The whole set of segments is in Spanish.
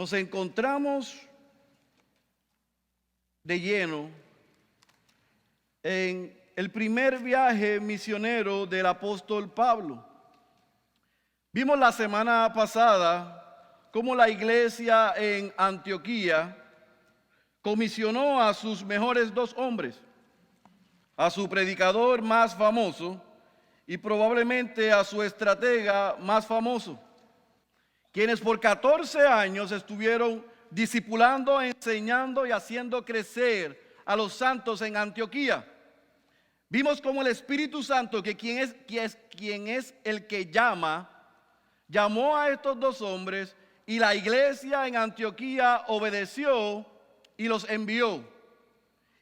Nos encontramos de lleno en el primer viaje misionero del apóstol Pablo. Vimos la semana pasada cómo la iglesia en Antioquía comisionó a sus mejores dos hombres, a su predicador más famoso y probablemente a su estratega más famoso, quienes por 14 años estuvieron discipulando, enseñando y haciendo crecer a los santos en Antioquía. Vimos cómo el Espíritu Santo, quien es el que llamó a estos dos hombres, y la iglesia en Antioquía obedeció y los envió.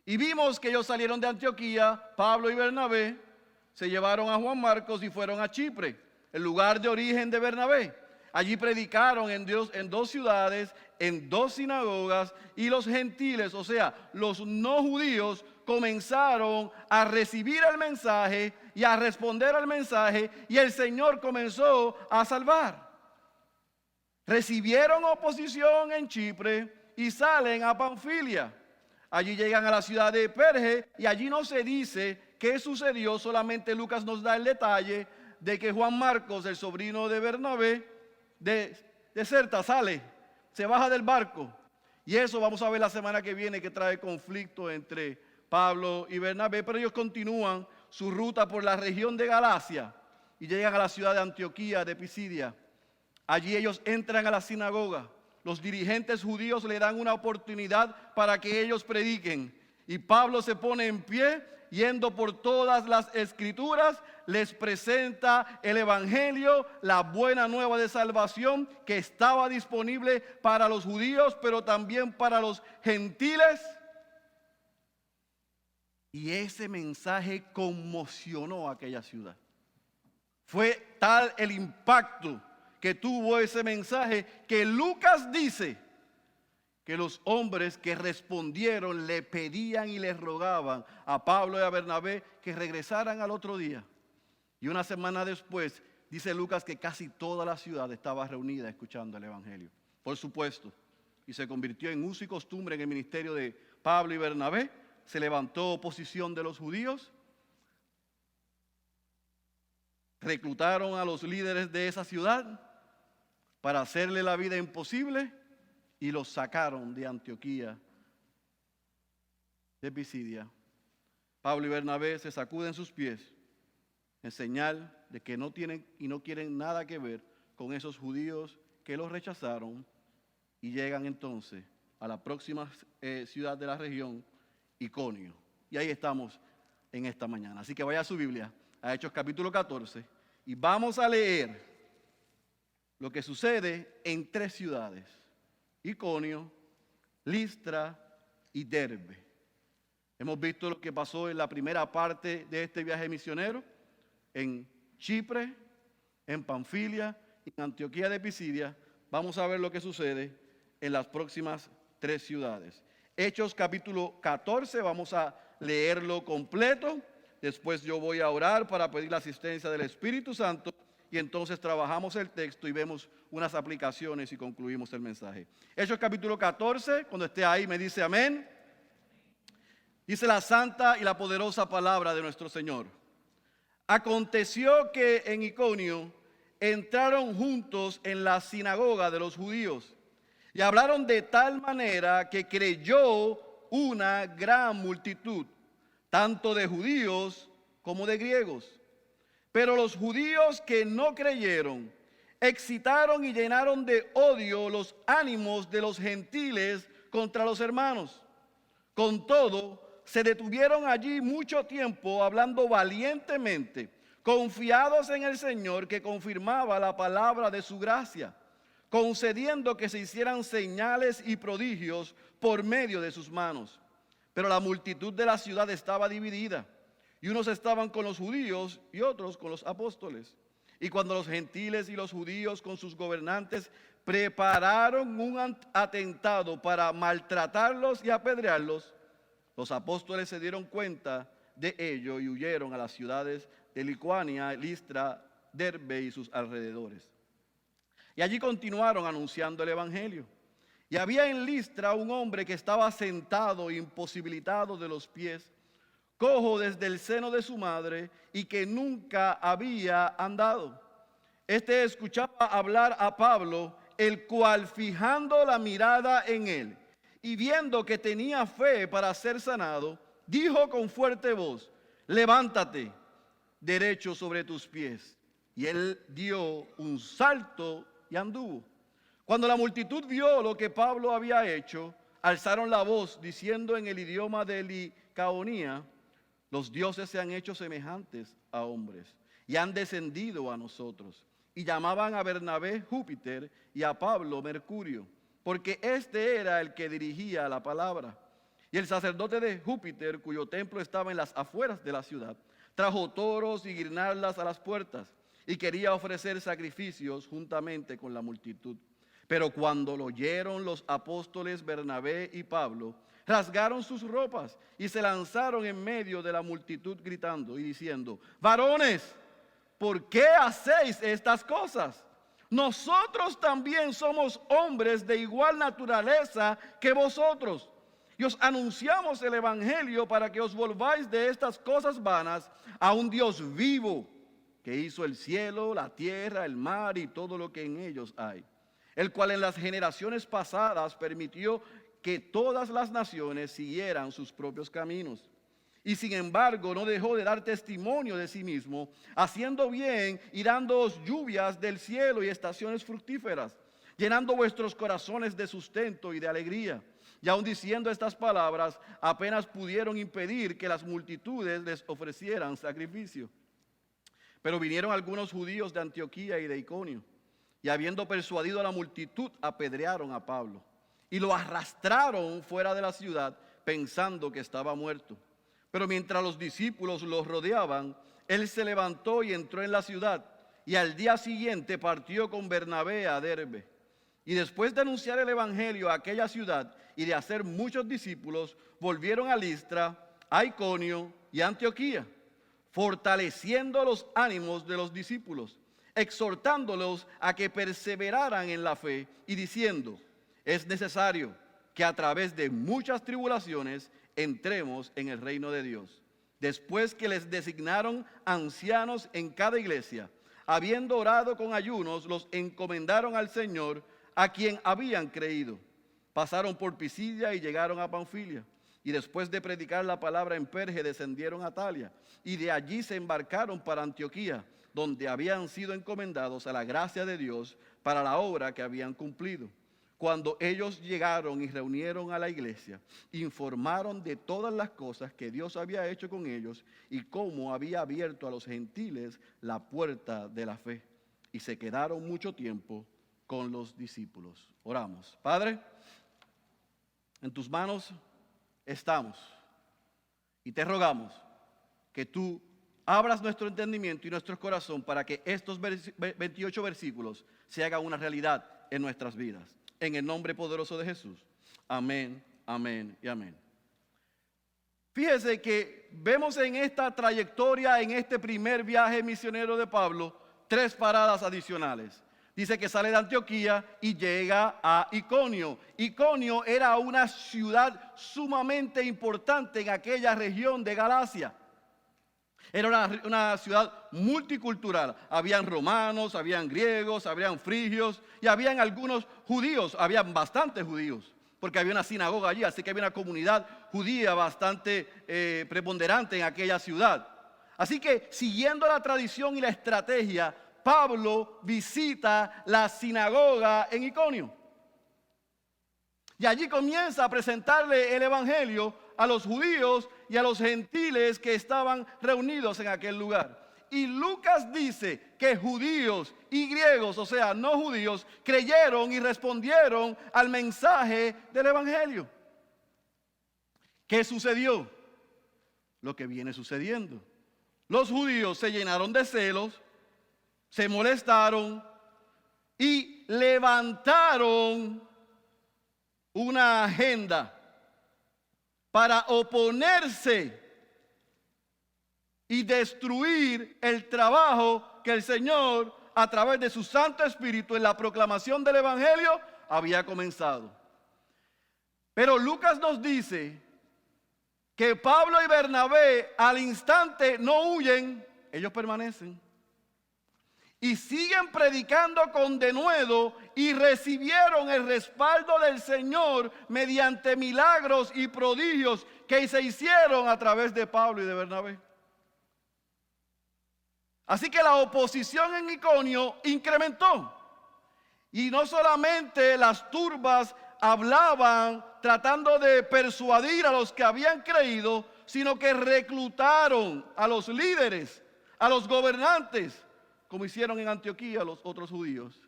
Y vimos que ellos salieron de Antioquía, Pablo y Bernabé, se llevaron a Juan Marcos y fueron a Chipre, el lugar de origen de Bernabé. Allí predicaron en dos ciudades, en dos sinagogas, y los gentiles, o sea, los no judíos, comenzaron a recibir el mensaje y a responder al mensaje, y el Señor comenzó a salvar. Recibieron oposición en Chipre y salen a Panfilia. Allí llegan a la ciudad de Perge y allí no se dice qué sucedió, solamente Lucas nos da el detalle de que Juan Marcos, el sobrino de Bernabé, deserta, sale, se baja del barco. Y eso vamos a ver la semana que viene, que trae conflicto entre Pablo y Bernabé, pero ellos continúan su ruta por la región de Galacia y llegan a la ciudad de Antioquía de Pisidia. Allí ellos entran a la sinagoga. Los dirigentes judíos le dan una oportunidad para que ellos prediquen. Y Pablo se pone en pie, yendo por todas las escrituras, les presenta el evangelio, la buena nueva de salvación que estaba disponible para los judíos, pero también para los gentiles. Y ese mensaje conmocionó a aquella ciudad. Fue tal el impacto que tuvo ese mensaje que Lucas dice que los hombres que respondieron le pedían y le rogaban a Pablo y a Bernabé que regresaran al otro día. Y una semana después dice Lucas que casi toda la ciudad estaba reunida escuchando el evangelio. Por supuesto, y se convirtió en uso y costumbre en el ministerio de Pablo y Bernabé. Se levantó oposición de los judíos. Reclutaron a los líderes de esa ciudad para hacerle la vida imposible y los sacaron de Antioquía, de Pisidia. Pablo y Bernabé se sacuden sus pies en señal de que no tienen y no quieren nada que ver con esos judíos que los rechazaron, y llegan entonces a la próxima ciudad de la región, Iconio. Y ahí estamos en esta mañana. Así que vaya a su Biblia, a Hechos capítulo 14, y vamos a leer lo que sucede en tres ciudades: Iconio, Listra y Derbe. Hemos visto lo que pasó en la primera parte de este viaje misionero, en Chipre, en Panfilia y en Antioquía de Pisidia. Vamos a ver lo que sucede en las próximas tres ciudades. Hechos capítulo 14, vamos a leerlo completo. Después yo voy a orar para pedir la asistencia del Espíritu Santo. Y entonces trabajamos el texto y vemos unas aplicaciones y concluimos el mensaje. Hechos capítulo 14, cuando esté ahí me dice amén. Dice la santa y la poderosa palabra de nuestro Señor. Aconteció que en Iconio entraron juntos en la sinagoga de los judíos y hablaron de tal manera que creyó una gran multitud, tanto de judíos como de griegos. Pero los judíos que no creyeron excitaron y llenaron de odio los ánimos de los gentiles contra los hermanos. Con todo, se detuvieron allí mucho tiempo hablando valientemente, confiados en el Señor que confirmaba la palabra de su gracia, concediendo que se hicieran señales y prodigios por medio de sus manos. Pero la multitud de la ciudad estaba dividida. Y unos estaban con los judíos y otros con los apóstoles. Y cuando los gentiles y los judíos con sus gobernantes prepararon un atentado para maltratarlos y apedrearlos, los apóstoles se dieron cuenta de ello y huyeron a las ciudades de Lituania, Listra, Derbe y sus alrededores. Y allí continuaron anunciando el evangelio. Y había en Listra un hombre que estaba sentado, imposibilitado de los pies, cojo desde el seno de su madre y que nunca había andado. Este escuchaba hablar a Pablo, el cual, fijando la mirada en él y viendo que tenía fe para ser sanado, dijo con fuerte voz: levántate derecho sobre tus pies. Y él dio un salto y anduvo. Cuando la multitud vio lo que Pablo había hecho, alzaron la voz diciendo en el idioma de Licaonía: los dioses se han hecho semejantes a hombres y han descendido a nosotros. Y llamaban a Bernabé Júpiter y a Pablo Mercurio, porque este era el que dirigía la palabra. Y el sacerdote de Júpiter, cuyo templo estaba en las afueras de la ciudad, trajo toros y guirnaldas a las puertas y quería ofrecer sacrificios juntamente con la multitud. Pero cuando lo oyeron los apóstoles Bernabé y Pablo, rasgaron sus ropas y se lanzaron en medio de la multitud gritando y diciendo: varones, ¿por qué hacéis estas cosas? Nosotros también somos hombres de igual naturaleza que vosotros. Y os anunciamos el evangelio para que os volváis de estas cosas vanas a un Dios vivo, que hizo el cielo, la tierra, el mar y todo lo que en ellos hay, el cual en las generaciones pasadas permitió que todas las naciones siguieran sus propios caminos. Y sin embargo no dejó de dar testimonio de sí mismo, haciendo bien y dándoos lluvias del cielo y estaciones fructíferas, llenando vuestros corazones de sustento y de alegría. Y aun diciendo estas palabras, apenas pudieron impedir que las multitudes les ofrecieran sacrificio. Pero vinieron algunos judíos de Antioquía y de Iconio, y habiendo persuadido a la multitud, apedrearon a Pablo y lo arrastraron fuera de la ciudad, pensando que estaba muerto. Pero mientras los discípulos los rodeaban, él se levantó y entró en la ciudad, y al día siguiente partió con Bernabé a Derbe. Y después de anunciar el evangelio a aquella ciudad y de hacer muchos discípulos, volvieron a Listra, a Iconio y a Antioquía, fortaleciendo los ánimos de los discípulos, exhortándolos a que perseveraran en la fe y diciendo: es necesario que a través de muchas tribulaciones entremos en el reino de Dios. Después que les designaron ancianos en cada iglesia, habiendo orado con ayunos, los encomendaron al Señor, a quien habían creído. Pasaron por Pisidia y llegaron a Panfilia. Y después de predicar la palabra en Perge, descendieron a Talia. Y de allí se embarcaron para Antioquía, donde habían sido encomendados a la gracia de Dios para la obra que habían cumplido. Cuando ellos llegaron y reunieron a la iglesia, informaron de todas las cosas que Dios había hecho con ellos y cómo había abierto a los gentiles la puerta de la fe. Y se quedaron mucho tiempo con los discípulos. Oramos. Padre, en tus manos estamos y te rogamos que tú abras nuestro entendimiento y nuestro corazón para que estos 28 versículos se hagan una realidad en nuestras vidas. En el nombre poderoso de Jesús. Amén, amén y amén. Fíjese que vemos en esta trayectoria, en este primer viaje misionero de Pablo, 3 paradas adicionales. Dice que sale de Antioquía y llega a Iconio. Iconio era una ciudad sumamente importante en aquella región de Galacia. Era una ciudad multicultural. Habían romanos, habían griegos, habían frigios y habían algunos judíos. Habían bastantes judíos, porque había una sinagoga allí, así que había una comunidad judía bastante preponderante en aquella ciudad. Así que, siguiendo la tradición y la estrategia, Pablo visita la sinagoga en Iconio. Y allí comienza a presentarle el evangelio a los judíos y a los gentiles que estaban reunidos en aquel lugar. Y Lucas dice que judíos y griegos, o sea, no judíos, creyeron y respondieron al mensaje del evangelio. ¿Qué sucedió? Lo que viene sucediendo. Los judíos se llenaron de celos, se molestaron y levantaron una agenda para oponerse y destruir el trabajo que el Señor, a través de su Santo Espíritu, en la proclamación del evangelio, había comenzado. Pero Lucas nos dice que Pablo y Bernabé al instante no huyen, ellos permanecen. Y siguen predicando con denuedo y recibieron el respaldo del Señor mediante milagros y prodigios que se hicieron a través de Pablo y de Bernabé. Así que la oposición en Iconio incrementó. Y no solamente las turbas hablaban tratando de persuadir a los que habían creído, sino que reclutaron a los líderes, a los gobernantes, como hicieron en Antioquía los otros judíos,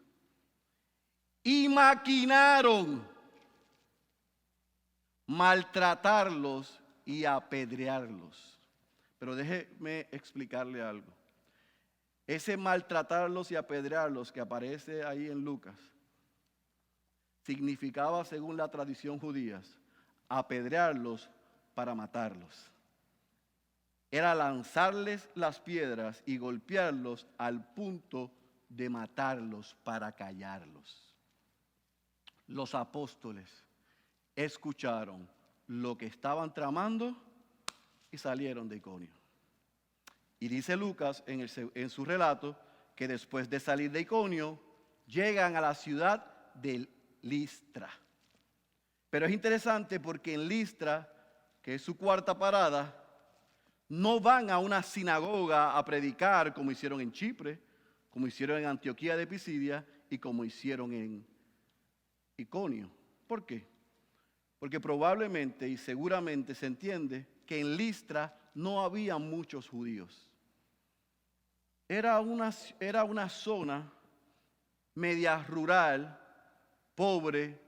y maquinaron maltratarlos y apedrearlos. Pero déjeme explicarle algo. Ese maltratarlos y apedrearlos que aparece ahí en Lucas significaba, según la tradición judía, apedrearlos para matarlos. Era lanzarles las piedras y golpearlos al punto de matarlos para callarlos. Los apóstoles escucharon lo que estaban tramando y salieron de Iconio. Y dice Lucas en su relato que después de salir de Iconio llegan a la ciudad de Listra. Pero es interesante porque en Listra, que es su cuarta parada, no van a una sinagoga a predicar como hicieron en Chipre, como hicieron en Antioquía de Pisidia y como hicieron en Iconio. ¿Por qué? Porque probablemente y seguramente se entiende que en Listra no había muchos judíos. Era una zona media rural, pobre,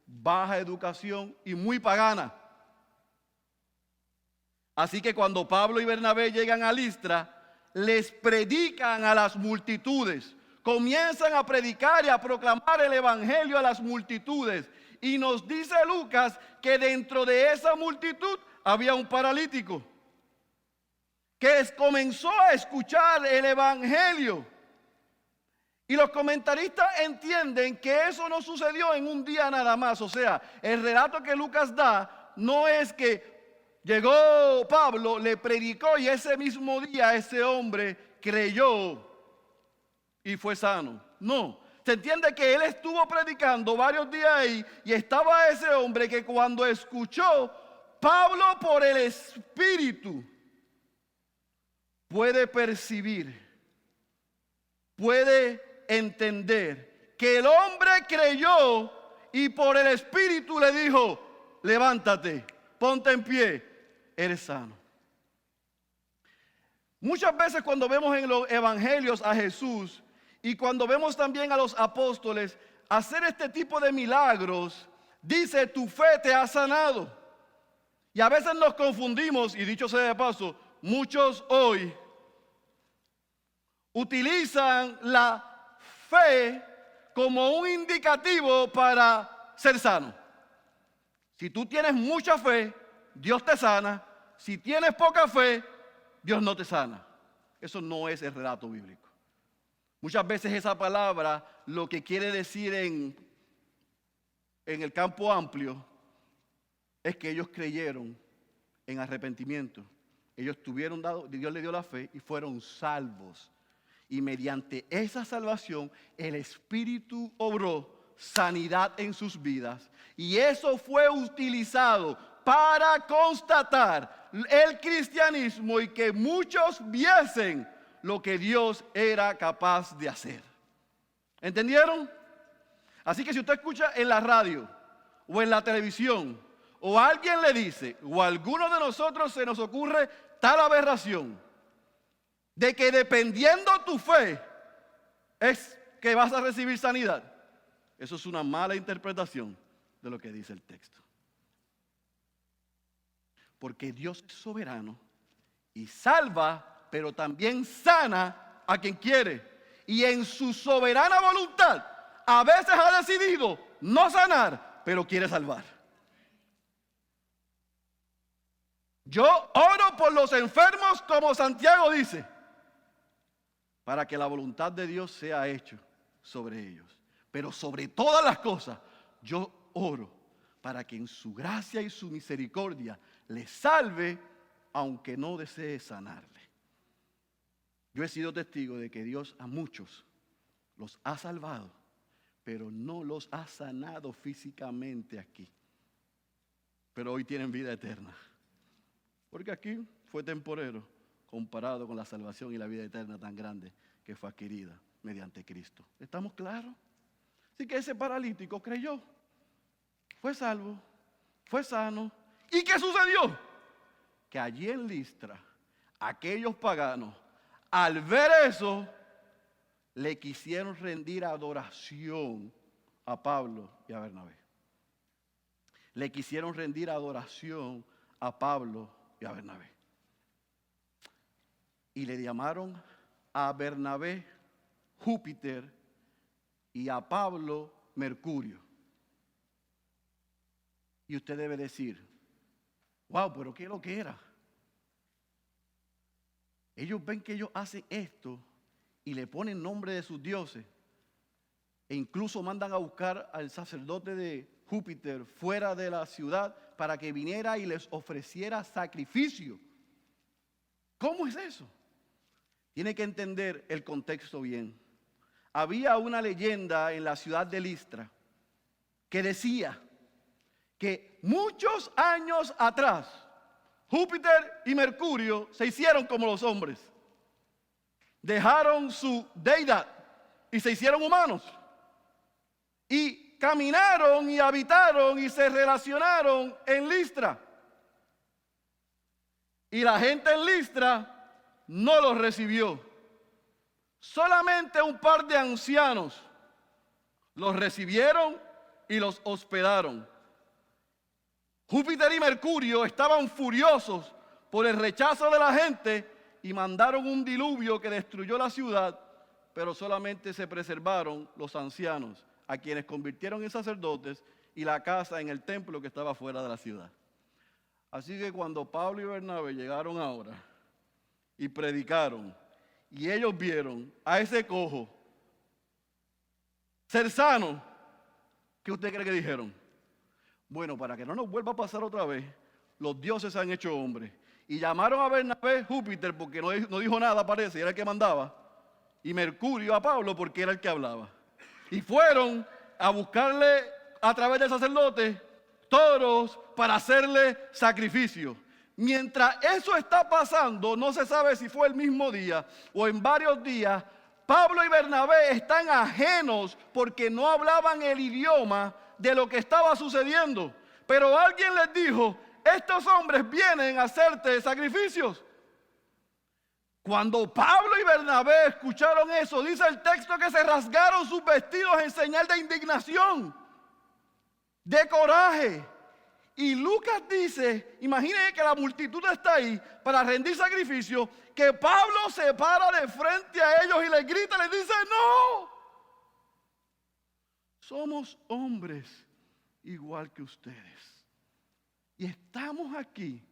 baja educación y muy pagana. Así que cuando Pablo y Bernabé llegan a Listra, les predican a las multitudes. Comienzan a predicar y a proclamar el evangelio a las multitudes. Y nos dice Lucas que dentro de esa multitud había un paralítico que comenzó a escuchar el evangelio. Y los comentaristas entienden que eso no sucedió en un día nada más. O sea, el relato que Lucas da no es que llegó Pablo, le predicó y ese mismo día ese hombre creyó y fue sano. No, se entiende que él estuvo predicando varios días ahí y estaba ese hombre que cuando escuchó, Pablo por el Espíritu puede percibir, puede entender que el hombre creyó y por el Espíritu le dijo, levántate, ponte en pie, eres sano. Muchas veces cuando vemos en los evangelios a Jesús y cuando vemos también a los apóstoles hacer este tipo de milagros, dice, tu fe te ha sanado. Y a veces nos confundimos, y dicho sea de paso, muchos hoy utilizan la fe como un indicativo para ser sano. Si tú tienes mucha fe, Dios te sana. Si tienes poca fe, Dios no te sana. Eso no es el relato bíblico. Muchas veces esa palabra lo que quiere decir en el campo amplio es que ellos creyeron en arrepentimiento. Ellos Dios les dio la fe y fueron salvos. Y mediante esa salvación, el Espíritu obró sanidad en sus vidas. Y eso fue utilizado para constatar el cristianismo y que muchos viesen lo que Dios era capaz de hacer. ¿Entendieron? Así que si usted escucha en la radio o en la televisión o alguien le dice o a alguno de nosotros se nos ocurre tal aberración de que dependiendo tu fe es que vas a recibir sanidad, eso es una mala interpretación de lo que dice el texto. Porque Dios es soberano y salva, pero también sana a quien quiere. Y en su soberana voluntad, a veces ha decidido no sanar, pero quiere salvar. Yo oro por los enfermos, como Santiago dice, para que la voluntad de Dios sea hecha sobre ellos. Pero sobre todas las cosas, yo oro para que en su gracia y su misericordia le salve, aunque no desee sanarle. Yo he sido testigo de que Dios a muchos los ha salvado, pero no los ha sanado físicamente aquí. Pero hoy tienen vida eterna. Porque aquí fue temporero comparado con la salvación y la vida eterna tan grande que fue adquirida mediante Cristo. ¿Estamos claros? Así que ese paralítico creyó, fue salvo, fue sano. ¿Y qué sucedió? Que allí en Listra, aquellos paganos, al ver eso, le quisieron rendir adoración a Pablo y a Bernabé. Le quisieron rendir adoración a Pablo y a Bernabé. Y le llamaron a Bernabé Júpiter y a Pablo Mercurio. Y usted debe decir, wow, pero ¿qué es lo que era? Ellos ven que ellos hacen esto y le ponen nombre de sus dioses. E incluso mandan a buscar al sacerdote de Júpiter fuera de la ciudad para que viniera y les ofreciera sacrificio. ¿Cómo es eso? Tiene que entender el contexto bien. Había una leyenda en la ciudad de Listra que decía que muchos años atrás Júpiter y Mercurio se hicieron como los hombres. Dejaron su deidad y se hicieron humanos. Y caminaron y habitaron y se relacionaron en Listra. Y la gente en Listra no los recibió. Solamente un par de ancianos los recibieron y los hospedaron. Júpiter y Mercurio estaban furiosos por el rechazo de la gente y mandaron un diluvio que destruyó la ciudad, pero solamente se preservaron los ancianos, a quienes convirtieron en sacerdotes, y la casa en el templo que estaba fuera de la ciudad. Así que cuando Pablo y Bernabé llegaron ahora y predicaron, y ellos vieron a ese cojo ser sano, ¿qué usted cree que dijeron? Bueno, para que no nos vuelva a pasar otra vez, los dioses han hecho hombres. Y llamaron a Bernabé Júpiter porque no dijo nada, parece, era el que mandaba. Y Mercurio a Pablo porque era el que hablaba. Y fueron a buscarle a través del sacerdote toros para hacerle sacrificio. Mientras eso está pasando, no se sabe si fue el mismo día o en varios días, Pablo y Bernabé están ajenos porque no hablaban el idioma de lo que estaba sucediendo. Pero alguien les dijo, estos hombres vienen a hacerte sacrificios. Cuando Pablo y Bernabé escucharon eso, dice el texto que se rasgaron sus vestidos en señal de indignación, de coraje. Y Lucas dice, imagínense que la multitud está ahí para rendir sacrificio, que Pablo se para de frente a ellos y les grita, les dice, no, somos hombres igual que ustedes. Y estamos aquí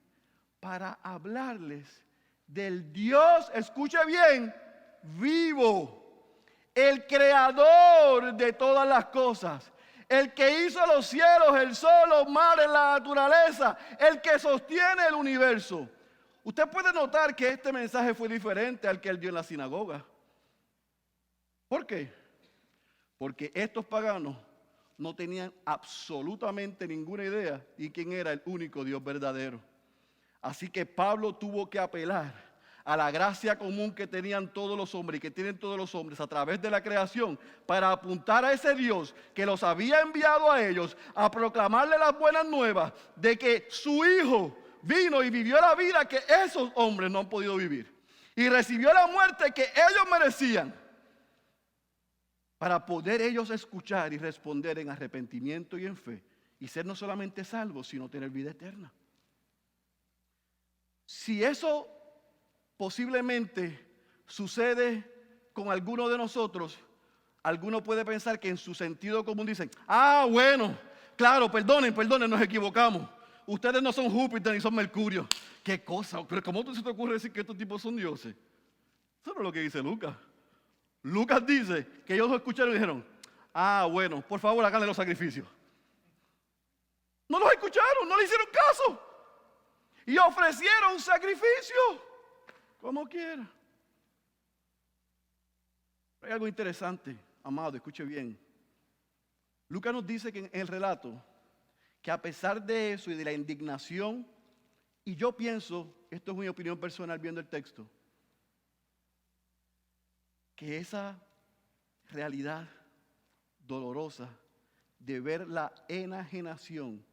para hablarles del Dios, escuche bien, vivo, el creador de todas las cosas, el que hizo los cielos, el sol, los mares, la naturaleza, el que sostiene el universo. Usted puede notar que este mensaje fue diferente al que él dio en la sinagoga. ¿Por qué? Porque estos paganos no tenían absolutamente ninguna idea de quién era el único Dios verdadero. Así que Pablo tuvo que apelar a la gracia común que tenían todos los hombres y que tienen todos los hombres a través de la creación para apuntar a ese Dios que los había enviado a ellos a proclamarle las buenas nuevas de que su Hijo vino y vivió la vida que esos hombres no han podido vivir y recibió la muerte que ellos merecían para poder ellos escuchar y responder en arrepentimiento y en fe y ser no solamente salvos sino tener vida eterna. Si eso posiblemente sucede con alguno de nosotros, alguno puede pensar que en su sentido común dicen, bueno, claro, perdonen, nos equivocamos. Ustedes no son Júpiter ni son Mercurio. ¿Qué cosa? Pero ¿cómo se te ocurre decir que estos tipos son dioses? Eso no es lo que dice Lucas. Lucas dice que ellos lo escucharon y dijeron, bueno, por favor háganle los sacrificios. No los escucharon, no le hicieron caso. Y ofrecieron sacrificio, como quiera. Hay algo interesante, amado, escuche bien. Lucas nos dice que en el relato, que a pesar de eso y de la indignación, y yo pienso, esto es mi opinión personal viendo el texto, que esa realidad dolorosa de ver la enajenación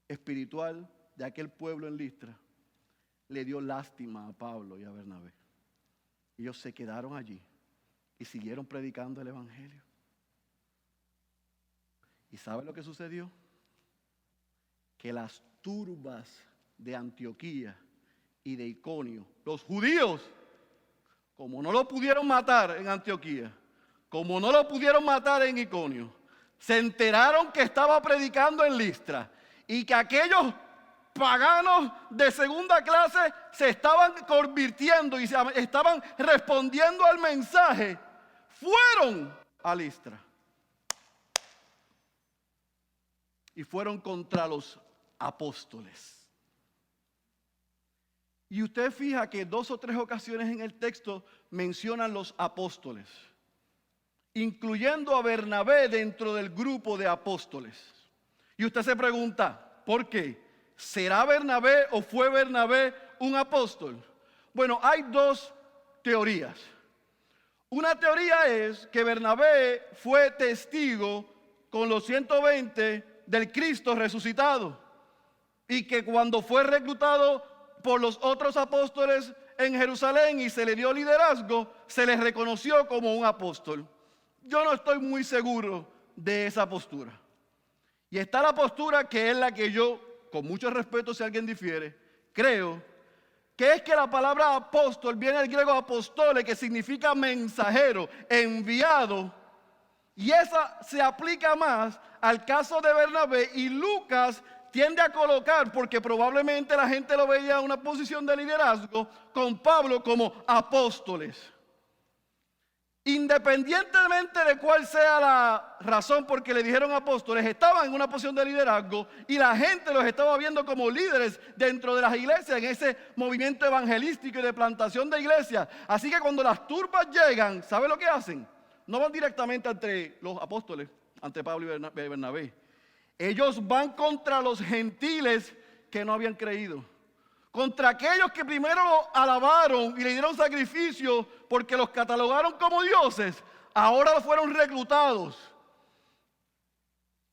espiritual de aquel pueblo en Listra le dio lástima a Pablo y a Bernabé. Ellos se quedaron allí y siguieron predicando el evangelio. ¿Y sabe lo que sucedió? Que las turbas de Antioquía y de Iconio, los judíos, como no lo pudieron matar en Antioquía, como no lo pudieron matar en Iconio, se enteraron que estaba predicando en Listra y que aquellos paganos de segunda clase se estaban convirtiendo y se estaban respondiendo al mensaje. Fueron a Listra y fueron contra los apóstoles. Y usted fija que 2 o 3 ocasiones en el texto mencionan los apóstoles, incluyendo a Bernabé dentro del grupo de apóstoles. Y usted se pregunta, ¿por qué? ¿Será Bernabé o fue Bernabé un apóstol? Bueno, hay 2 teorías. Una teoría es que Bernabé fue testigo con los 120 del Cristo resucitado y que cuando fue reclutado por los otros apóstoles en Jerusalén y se le dio liderazgo, se le reconoció como un apóstol. Yo no estoy muy seguro de esa postura. Y está la postura que es la que yo, con mucho respeto si alguien difiere, creo que es que la palabra apóstol viene del griego apostole, que significa mensajero, enviado, y esa se aplica más al caso de Bernabé, y Lucas tiende a colocar, porque probablemente la gente lo veía en una posición de liderazgo, con Pablo como apóstoles. Independientemente de cuál sea la razón por que le dijeron apóstoles, estaban en una posición de liderazgo y la gente los estaba viendo como líderes dentro de las iglesias en ese movimiento evangelístico y de plantación de iglesias. Así que cuando las turbas llegan, ¿sabe lo que hacen? No van directamente ante los apóstoles, ante Pablo y Bernabé. Ellos van contra los gentiles que no habían creído. Contra aquellos que primero lo alabaron y le dieron sacrificio porque los catalogaron como dioses, ahora fueron reclutados.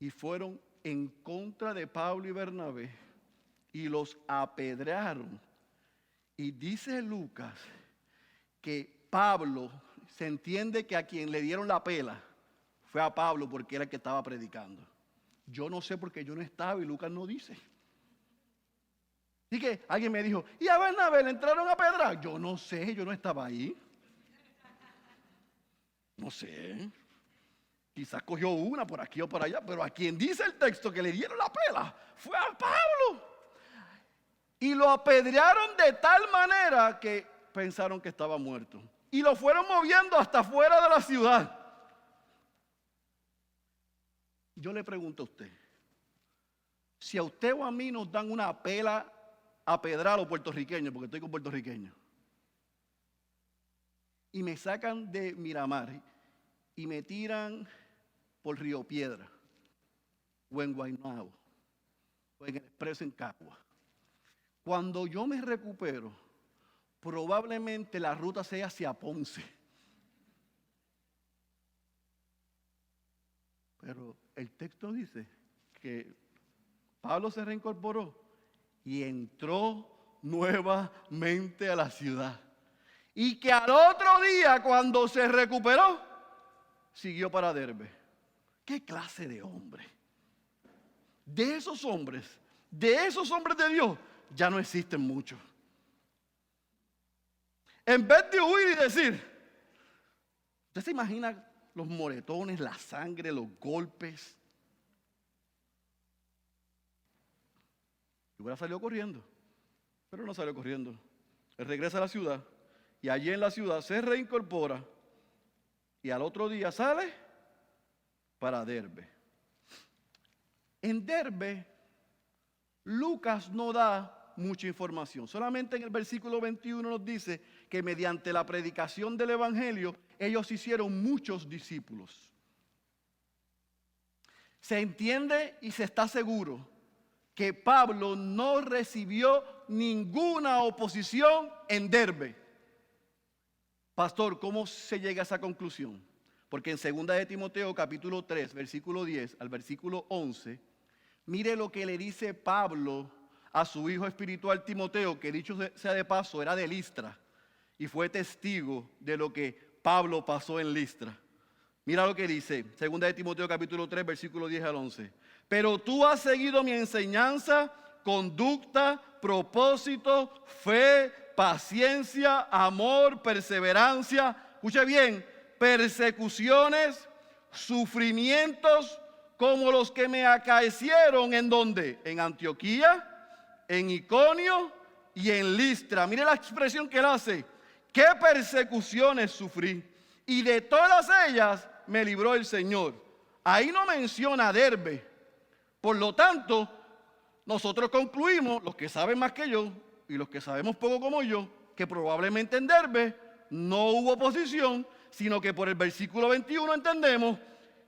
Y fueron en contra de Pablo y Bernabé y los apedrearon. Y dice Lucas que Pablo, se entiende que a quien le dieron la pela fue a Pablo porque era el que estaba predicando. Yo no sé porque yo no estaba y Lucas no dice. Así que alguien me dijo, ¿y a Bernabé le entraron a pedrar? Yo no sé, yo no estaba ahí. No sé. Quizás cogió una por aquí o por allá, pero a quien dice el texto que le dieron la pela fue a Pablo. Y lo apedrearon de tal manera que pensaron que estaba muerto. Y lo fueron moviendo hasta fuera de la ciudad. Yo le pregunto a usted, si a usted o a mí nos dan una pela a pedrar a los puertorriqueños, porque estoy con puertorriqueños, y me sacan de Miramar y me tiran por Río Piedra, o en Guaynabo, o en el Expreso en Cagua, cuando yo me recupero, probablemente la ruta sea hacia Ponce. Pero el texto dice que Pablo se reincorporó y entró nuevamente a la ciudad. Y que al otro día, cuando se recuperó, siguió para Derbe. ¿Qué clase de hombre? De esos hombres de Dios, ya no existen muchos. En vez de huir y decir, ¿usted se imagina los moretones, la sangre, los golpes? Yo hubiera salido corriendo, pero no salió corriendo. Él regresa a la ciudad y allí en la ciudad se reincorpora y al otro día sale para Derbe. En Derbe, Lucas no da mucha información. Solamente en el versículo 21 nos dice que mediante la predicación del evangelio, ellos hicieron muchos discípulos. Se entiende y se está seguro que Pablo no recibió ninguna oposición en Derbe. Pastor, ¿cómo se llega a esa conclusión? Porque en 2 de Timoteo capítulo 3, versículo 10 al versículo 11, mire lo que le dice Pablo a su hijo espiritual Timoteo, que dicho sea de paso, era de Listra y fue testigo de lo que Pablo pasó en Listra. Mira lo que dice, 2 de Timoteo capítulo 3, versículo 10 al 11. Pero tú has seguido mi enseñanza, conducta, propósito, fe, paciencia, amor, perseverancia. Escuche bien, persecuciones, sufrimientos como los que me acaecieron ¿en dónde? En Antioquía, en Iconio y en Listra. Mire la expresión que él hace. ¿Qué persecuciones sufrí? Y de todas ellas me libró el Señor. Ahí no menciona Derbe. Por lo tanto, nosotros concluimos, los que saben más que yo y los que sabemos poco como yo, que probablemente en Derbe no hubo oposición, sino que por el versículo 21 entendemos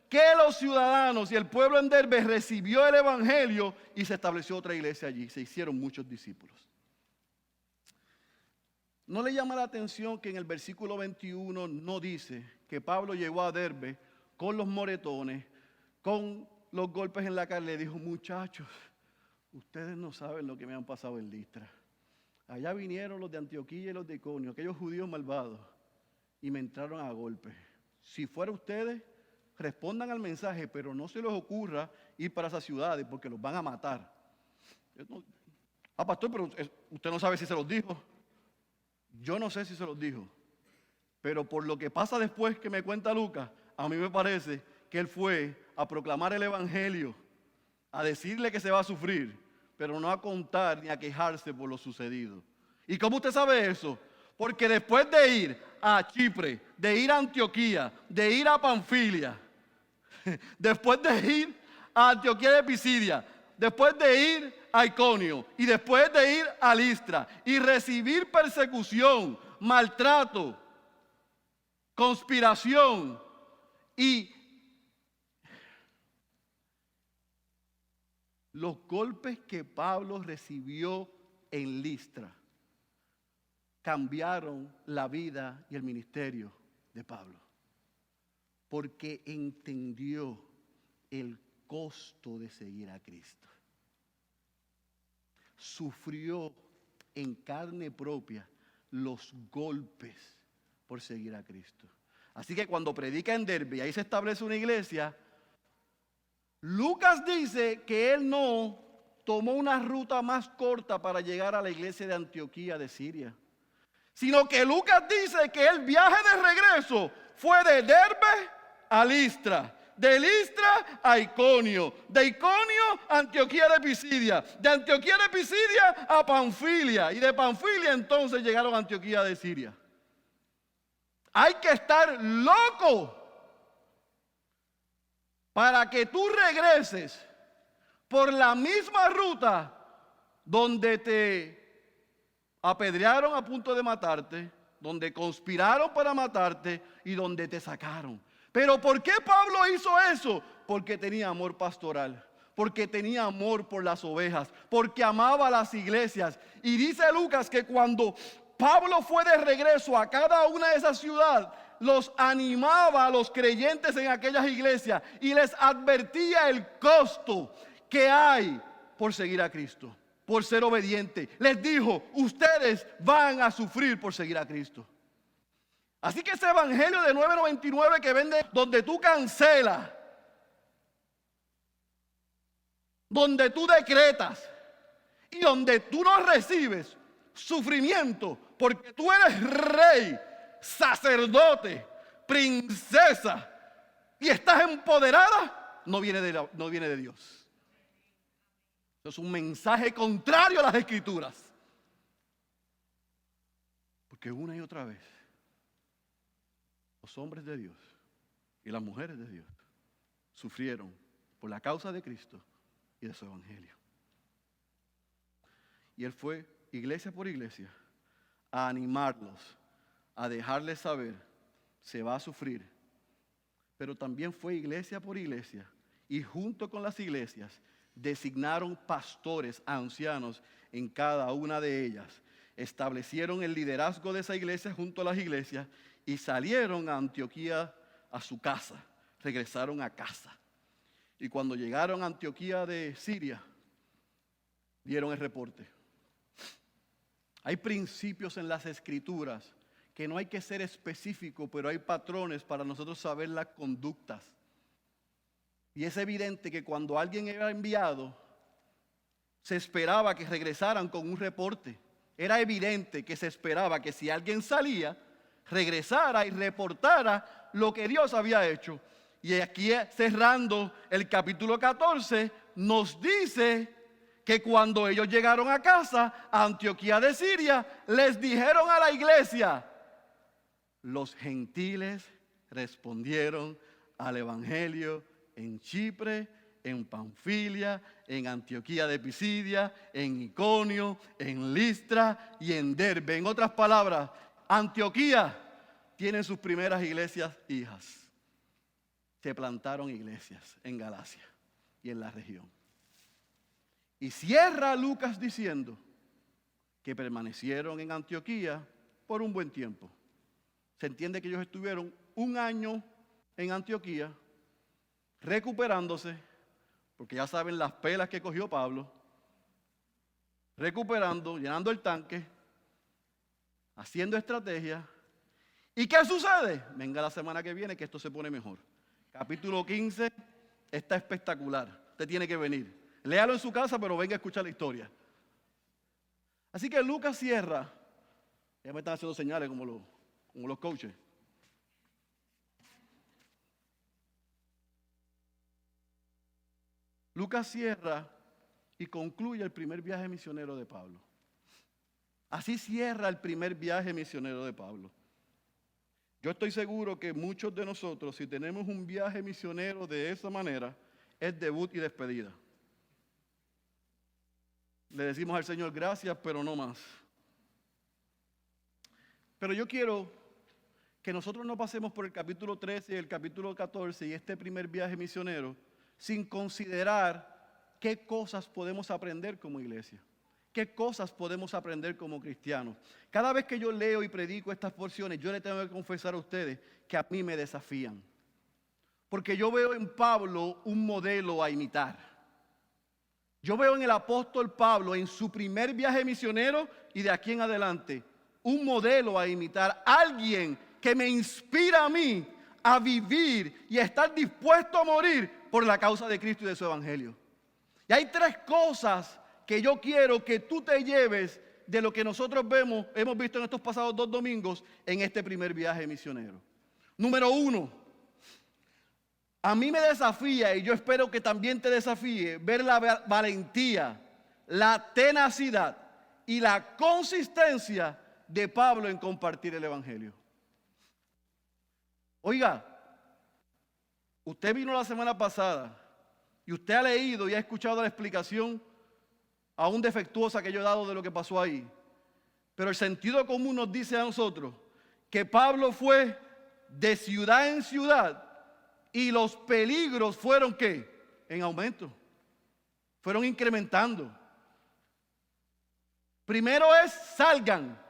que los ciudadanos y el pueblo en Derbe recibió el evangelio y se estableció otra iglesia allí. Se hicieron muchos discípulos. ¿No le llama la atención que en el versículo 21 no dice que Pablo llegó a Derbe con los moretones, con los golpes en la cara? Le dijo, muchachos, ustedes no saben lo que me han pasado en Listra. Allá vinieron los de Antioquía y los de Iconio, aquellos judíos malvados, y me entraron a golpes. Si fuera ustedes, respondan al mensaje, pero no se les ocurra ir para esas ciudades porque los van a matar. Pastor, pero usted no sabe si se los dijo. Yo no sé si se los dijo, pero por lo que pasa después que me cuenta Lucas, a mí me parece que él fue a proclamar el evangelio, a decirle que se va a sufrir, pero no a contar ni a quejarse por lo sucedido. ¿Y cómo usted sabe eso? Porque después de ir a Chipre, de ir a Antioquía, de ir a Panfilia, después de ir a Antioquía de Pisidia, después de ir a Iconio y después de ir a Listra y recibir persecución, maltrato, conspiración y los golpes que Pablo recibió en Listra cambiaron la vida y el ministerio de Pablo, porque entendió el costo de seguir a Cristo. Sufrió en carne propia los golpes por seguir a Cristo. Así que cuando predica en Derbe y ahí se establece una iglesia, Lucas dice que él no tomó una ruta más corta para llegar a la iglesia de Antioquía de Siria, sino que Lucas dice que el viaje de regreso fue de Derbe a Listra, de Listra a Iconio, de Iconio a Antioquía de Pisidia, de Antioquía de Pisidia a Panfilia, y de Panfilia entonces llegaron a Antioquía de Siria. Hay que estar loco para que tú regreses por la misma ruta donde te apedrearon a punto de matarte, donde conspiraron para matarte y donde te sacaron. Pero ¿por qué Pablo hizo eso? Porque tenía amor pastoral, porque tenía amor por las ovejas, porque amaba las iglesias. Y dice Lucas que cuando Pablo fue de regreso a cada una de esas ciudades, los animaba a los creyentes en aquellas iglesias y les advertía el costo que hay por seguir a Cristo, por ser obediente. Les dijo, ustedes van a sufrir por seguir a Cristo. Así que ese evangelio de 9.99 que vende, donde tú cancelas, donde tú decretas y donde tú no recibes sufrimiento porque tú eres rey, sacerdote, princesa y estás empoderada, no viene de Dios. Eso es un mensaje contrario a las Escrituras. Porque una y otra vez los hombres de Dios y las mujeres de Dios sufrieron por la causa de Cristo y de su evangelio. Y él fue iglesia por iglesia a animarlos, a dejarles saber, se va a sufrir. Pero también fue iglesia por iglesia y junto con las iglesias designaron pastores, ancianos en cada una de ellas. Establecieron el liderazgo de esa iglesia junto a las iglesias y salieron a Antioquía a su casa. Regresaron a casa. Y cuando llegaron a Antioquía de Siria, dieron el reporte. Hay principios en las escrituras que no hay que ser específico, pero hay patrones para nosotros saber las conductas. Y es evidente que cuando alguien era enviado, se esperaba que regresaran con un reporte. Era evidente que se esperaba que si alguien salía, regresara y reportara lo que Dios había hecho. Y aquí cerrando el capítulo 14, nos dice que cuando ellos llegaron a casa, a Antioquía de Siria, les dijeron a la iglesia: los gentiles respondieron al evangelio en Chipre, en Panfilia, en Antioquía de Pisidia, en Iconio, en Listra y en Derbe. En otras palabras, Antioquía tiene sus primeras iglesias hijas. Se plantaron iglesias en Galacia y en la región. Y cierra Lucas diciendo que permanecieron en Antioquía por un buen tiempo. Se entiende que ellos estuvieron un año en Antioquía recuperándose, porque ya saben las pelas que cogió Pablo, recuperando, llenando el tanque, haciendo estrategia. ¿Y qué sucede? Venga la semana que viene que esto se pone mejor. Capítulo 15 está espectacular. Usted tiene que venir. Léalo en su casa, pero venga a escuchar la historia. Así que Lucas cierra. Ya me están haciendo señales como los coaches. Lucas cierra y concluye el primer viaje misionero de Pablo. Así cierra el primer viaje misionero de Pablo. Yo estoy seguro que muchos de nosotros, si tenemos un viaje misionero de esa manera, es debut y despedida. Le decimos al Señor gracias, pero no más. Pero yo quiero que nosotros no pasemos por el capítulo 13 y el capítulo 14 y este primer viaje misionero sin considerar qué cosas podemos aprender como iglesia, qué cosas podemos aprender como cristianos. Cada vez que yo leo y predico estas porciones, yo le tengo que confesar a ustedes que a mí me desafían. Porque yo veo en Pablo un modelo a imitar. Yo veo en el apóstol Pablo, en su primer viaje misionero y de aquí en adelante, un modelo a imitar. Alguien que me inspira a mí a vivir y a estar dispuesto a morir por la causa de Cristo y de su evangelio. Y hay tres cosas que yo quiero que tú te lleves de lo que nosotros hemos visto en estos pasados 2 domingos en este primer viaje misionero. Número 1, a mí me desafía, y yo espero que también te desafíe, ver la valentía, la tenacidad y la consistencia de Pablo en compartir el evangelio. Oiga, usted vino la semana pasada y usted ha leído y ha escuchado la explicación aún defectuosa que yo he dado de lo que pasó ahí. Pero el sentido común nos dice a nosotros que Pablo fue de ciudad en ciudad y los peligros fueron ¿qué? En aumento. Fueron incrementando. Primero es salgan.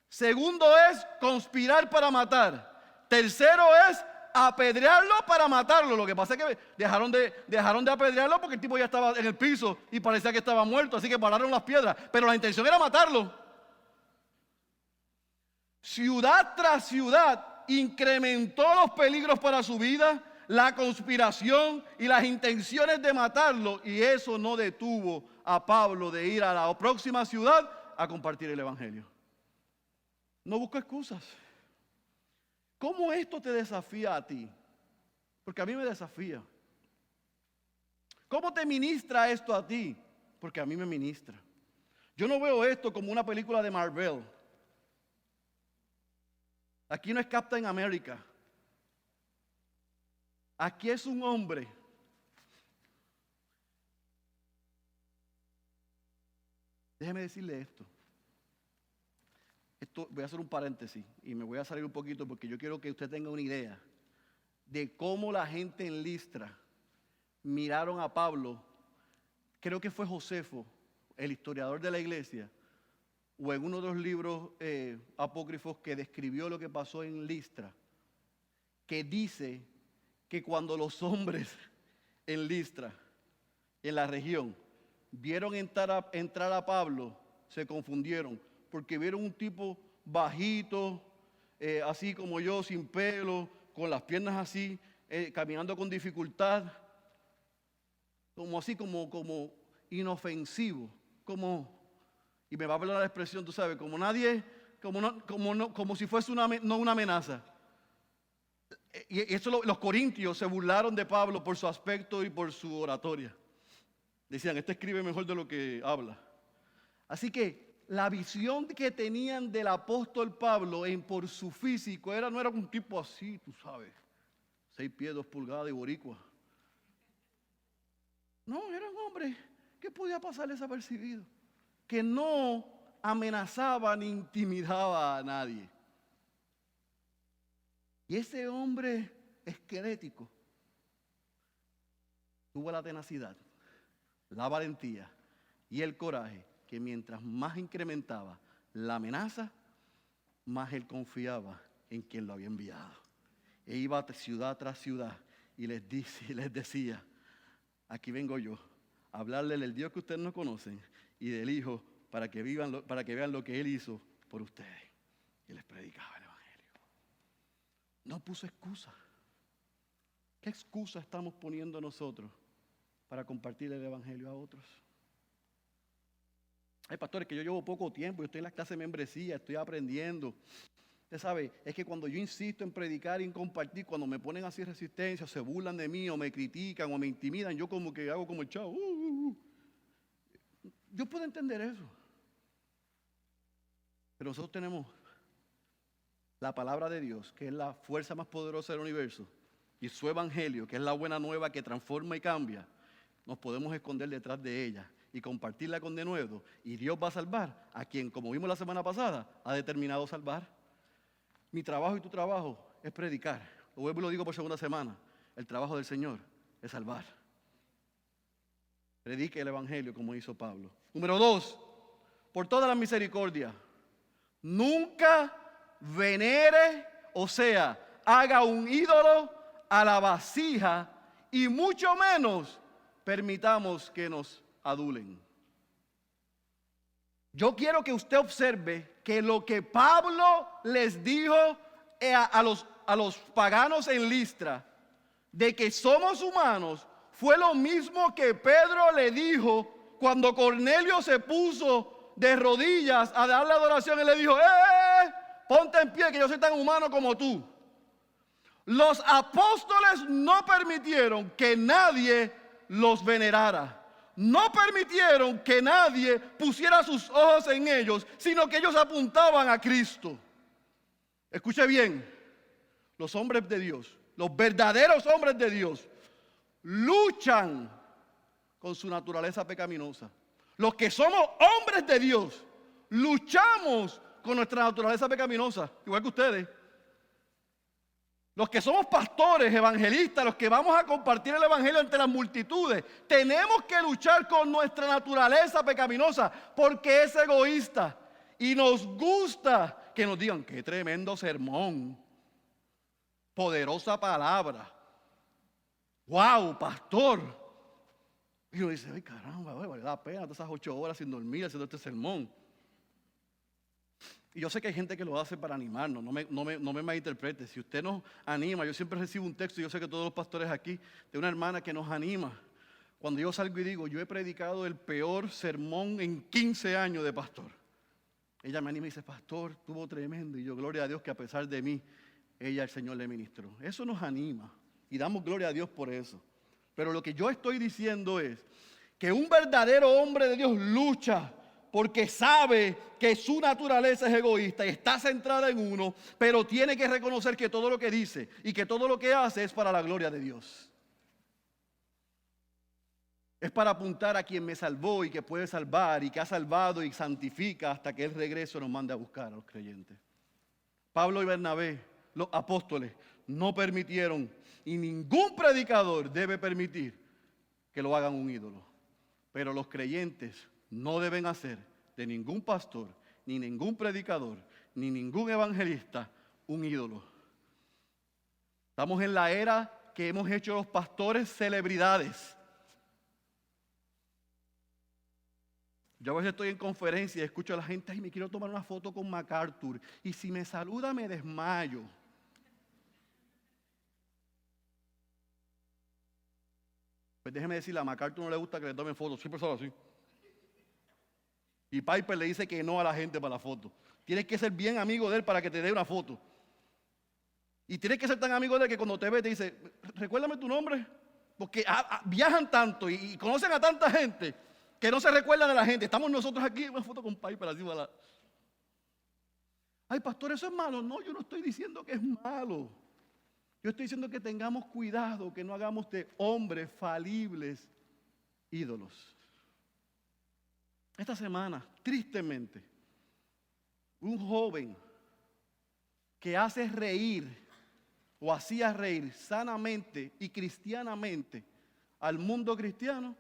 Segundo es conspirar para matar. Tercero es apedrearlo para matarlo. Lo que pasa es que dejaron de apedrearlo porque el tipo ya estaba en el piso y parecía que estaba muerto, así que pararon las piedras. Pero la intención era matarlo. Ciudad tras ciudad incrementó los peligros para su vida, la conspiración y las intenciones de matarlo. Y eso no detuvo a Pablo de ir a la próxima ciudad a compartir el evangelio. No busco excusas. ¿Cómo esto te desafía a ti? Porque a mí me desafía. ¿Cómo te ministra esto a ti? Porque a mí me ministra. Yo no veo esto como una película de Marvel. Aquí no es Captain America. Aquí es un hombre Déjeme decirle esto. Voy a hacer un paréntesis y me voy a salir un poquito porque yo quiero que usted tenga una idea de cómo la gente en Listra miraron a Pablo. Creo que fue Josefo, el historiador de la iglesia, o en uno de los libros apócrifos que describió lo que pasó en Listra, que dice que cuando los hombres en Listra, en la región, vieron entrar a Pablo, se confundieron, porque vieron un tipo bajito, así como yo, sin pelo, con las piernas así, caminando con dificultad, como así, como inofensivo, y me va a hablar la expresión, tú sabes, como nadie, como si fuese no una amenaza. Y eso los corintios se burlaron de Pablo por su aspecto y por su oratoria. Decían, este escribe mejor de lo que habla. Así que la visión que tenían del apóstol Pablo por su físico no era un tipo así, tú sabes, 6 pies, 2 pulgadas y boricua. No, era un hombre que podía pasar desapercibido, que no amenazaba ni intimidaba a nadie. Y ese hombre esquelético tuvo la tenacidad, la valentía y el coraje que mientras más incrementaba la amenaza, más él confiaba en quien lo había enviado. E iba ciudad tras ciudad y les decía, aquí vengo yo a hablarle del Dios que ustedes no conocen y del Hijo para que vean lo que Él hizo por ustedes. Y les predicaba el Evangelio. No puso excusa. ¿Qué excusa estamos poniendo nosotros para compartir el Evangelio a otros? Ay, pastor, es que yo llevo poco tiempo, yo estoy en la clase de membresía, estoy aprendiendo. Usted sabe, es que cuando yo insisto en predicar y en compartir, cuando me ponen así resistencia, se burlan de mí o me critican o me intimidan, yo como que hago como el chavo. Yo puedo entender eso. Pero nosotros tenemos la palabra de Dios, que es la fuerza más poderosa del universo, y su evangelio, que es la buena nueva que transforma y cambia. Nos podemos esconder detrás de ella y compartirla con denuedo, y Dios va a salvar a quien, como vimos la semana pasada, ha determinado salvar. Mi trabajo y tu trabajo es predicar. Lo digo por segunda semana. El trabajo del Señor es salvar. Predique el evangelio como hizo Pablo. Número 2, por toda la misericordia, nunca venere, o sea, haga un ídolo a la vasija y mucho menos permitamos que nos adulen. Yo quiero que usted observe que lo que Pablo les dijo a los paganos en Listra, de que somos humanos, fue lo mismo que Pedro le dijo cuando Cornelio se puso de rodillas a darle adoración. Él le dijo, ponte en pie que yo soy tan humano como tú. Los apóstoles no permitieron que nadie los venerara. No permitieron que nadie pusiera sus ojos en ellos, sino que ellos apuntaban a Cristo. Escuche bien, los hombres de Dios, los verdaderos hombres de Dios, luchan con su naturaleza pecaminosa. Los que somos hombres de Dios, luchamos con nuestra naturaleza pecaminosa, igual que ustedes. Los que somos pastores, evangelistas, los que vamos a compartir el evangelio ante las multitudes, tenemos que luchar con nuestra naturaleza pecaminosa porque es egoísta y nos gusta que nos digan qué tremendo sermón, poderosa palabra, wow, pastor. Y uno dice, ay caramba, vale la pena todas esas 8 horas sin dormir haciendo este sermón. Y yo sé que hay gente que lo hace para animarnos, no me malinterprete. Si usted nos anima, yo siempre recibo un texto, y yo sé que todos los pastores aquí, de una hermana que nos anima. Cuando yo salgo y digo, yo he predicado el peor sermón en 15 años de pastor. Ella me anima y dice, pastor, estuvo tremendo. Y yo, gloria a Dios que a pesar de mí, el Señor le ministró. Eso nos anima y damos gloria a Dios por eso. Pero lo que yo estoy diciendo es que un verdadero hombre de Dios lucha porque sabe que su naturaleza es egoísta y está centrada en uno, pero tiene que reconocer que todo lo que dice y que todo lo que hace es para la gloria de Dios. Es para apuntar a quien me salvó y que puede salvar y que ha salvado y santifica hasta que Él regrese nos mande a buscar a los creyentes. Pablo y Bernabé, los apóstoles, no permitieron y ningún predicador debe permitir que lo hagan un ídolo. Pero los creyentes no deben hacer de ningún pastor, ni ningún predicador, ni ningún evangelista un ídolo. Estamos en la era que hemos hecho los pastores celebridades. Yo a veces estoy en conferencia y escucho a la gente, ay, me quiero tomar una foto con MacArthur, y si me saluda me desmayo. Pues déjeme decirle, a MacArthur no le gusta que le tomen fotos, siempre son así. Y Piper le dice que no a la gente para la foto. Tienes que ser bien amigo de él para que te dé una foto. Y tienes que ser tan amigo de él que cuando te ve te dice, recuérdame tu nombre. Porque viajan tanto y conocen a tanta gente que no se recuerdan de la gente. Estamos nosotros aquí, una foto con Piper así para la... Ay, pastor, eso es malo. No, yo no estoy diciendo que es malo. Yo estoy diciendo que tengamos cuidado, que no hagamos de hombres falibles ídolos. Esta semana, tristemente, un joven que hace reír o hacía reír sanamente y cristianamente al mundo cristiano,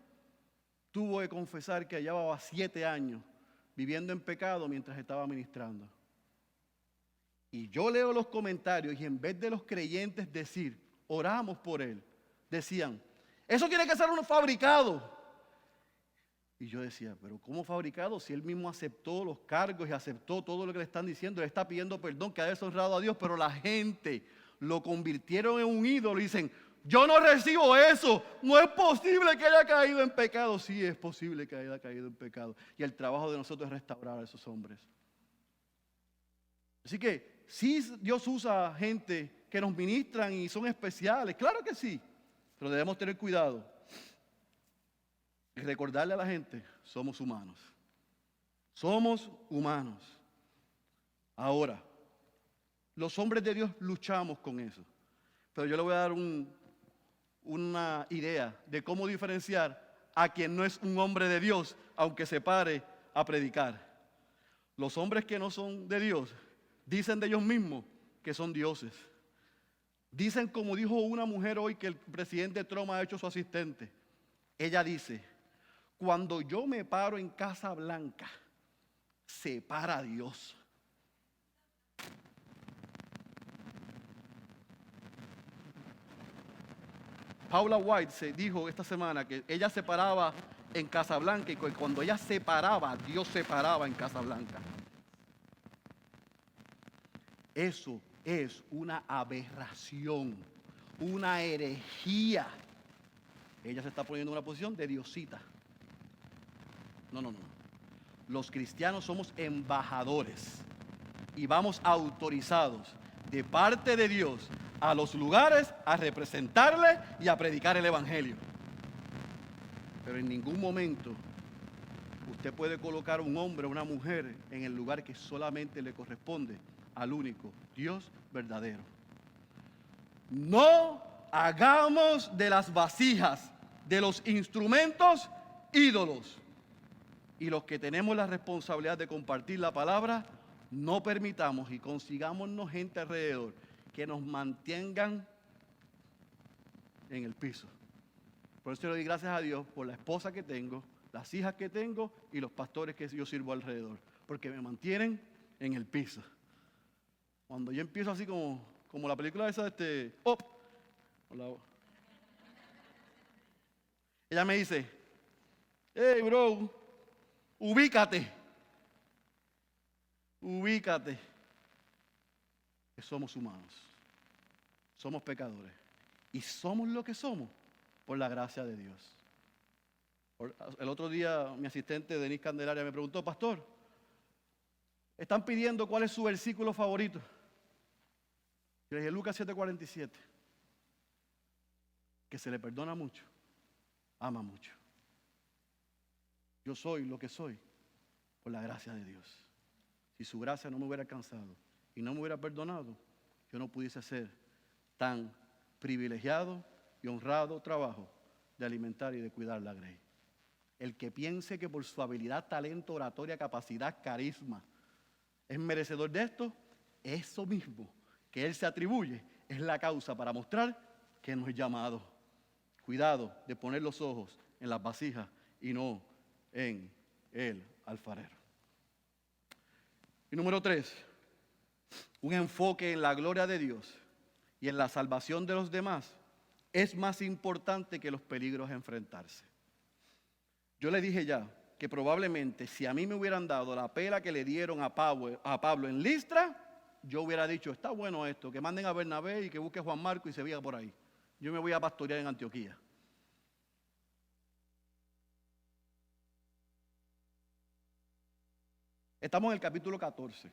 tuvo que confesar que llevaba 7 años viviendo en pecado mientras estaba ministrando. Y yo leo los comentarios y en vez de los creyentes decir, oramos por él, decían, eso tiene que ser un fabricado. Y yo decía, pero ¿cómo fabricado? Si él mismo aceptó los cargos y aceptó todo lo que le están diciendo, le está pidiendo perdón, que ha deshonrado a Dios, pero la gente lo convirtieron en un ídolo y dicen, yo no recibo eso, no es posible que haya caído en pecado. Sí, es posible que haya caído en pecado. Y el trabajo de nosotros es restaurar a esos hombres. Así que sí, Dios usa gente que nos ministran y son especiales, claro que sí, pero debemos tener cuidado y recordarle a la gente, somos humanos. Somos humanos. Ahora, los hombres de Dios luchamos con eso, pero yo le voy a dar una idea de cómo diferenciar a quien no es un hombre de Dios, aunque se pare a predicar. Los hombres que no son de Dios dicen de ellos mismos que son dioses. Dicen, como dijo una mujer hoy que el presidente Trump ha hecho su asistente. Ella dice, cuando yo me paro en Casa Blanca, se para Dios. Paula White se dijo esta semana que ella se paraba en Casa Blanca y que cuando ella se paraba, Dios se paraba en Casa Blanca. Eso es una aberración, una herejía. Ella se está poniendo en una posición de diosita. No. Los cristianos somos embajadores y vamos autorizados de parte de Dios a los lugares a representarle y a predicar el evangelio. Pero en ningún momento usted puede colocar a un hombre o una mujer en el lugar que solamente le corresponde al único Dios verdadero. No hagamos de las vasijas, de los instrumentos, ídolos. Y los que tenemos la responsabilidad de compartir la palabra, no permitamos y consigámonos gente alrededor que nos mantengan en el piso. Por eso le doy gracias a Dios por la esposa que tengo, las hijas que tengo y los pastores que yo sirvo alrededor, porque me mantienen en el piso. Cuando yo empiezo así como la película esa ella me dice, hey bro, ubícate. Que somos humanos, somos pecadores y somos lo que somos por la gracia de Dios. El otro día mi asistente Denise Candelaria me preguntó, pastor, están pidiendo cuál es su versículo favorito. Yo le dije, Lucas 7:47, que se le perdona mucho, ama mucho. Yo soy lo que soy por la gracia de Dios. Si su gracia no me hubiera alcanzado y no me hubiera perdonado, yo no pudiese hacer tan privilegiado y honrado trabajo de alimentar y de cuidar la grey. El que piense que por su habilidad, talento, oratoria, capacidad, carisma es merecedor de esto, eso mismo que él se atribuye es la causa para mostrar que no es llamado. Cuidado de poner los ojos en las vasijas y no en el alfarero. Y número 3, un enfoque en la gloria de Dios y en la salvación de los demás es más importante que los peligros a enfrentarse. Yo le dije ya que probablemente si a mí me hubieran dado la pela que le dieron a Pablo en Listra, yo hubiera dicho, está bueno esto, que manden a Bernabé y que busque a Juan Marco y se vaya por ahí. Yo me voy a pastorear en Antioquía. Estamos en el capítulo 14.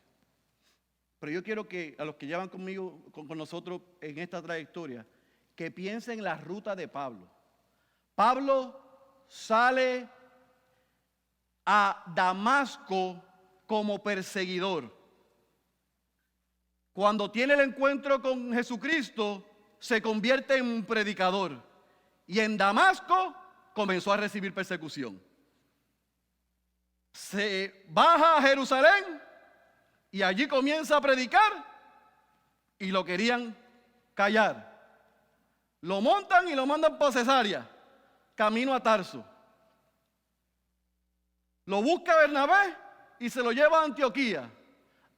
Pero yo quiero que a los que llevan conmigo, con nosotros en esta trayectoria, que piensen en la ruta de Pablo. Pablo sale a Damasco como perseguidor. Cuando tiene el encuentro con Jesucristo, se convierte en un predicador. Y en Damasco comenzó a recibir persecución. Se baja a Jerusalén y allí comienza a predicar y lo querían callar. Lo montan y lo mandan para Cesarea, camino a Tarso. Lo busca Bernabé y se lo lleva a Antioquía.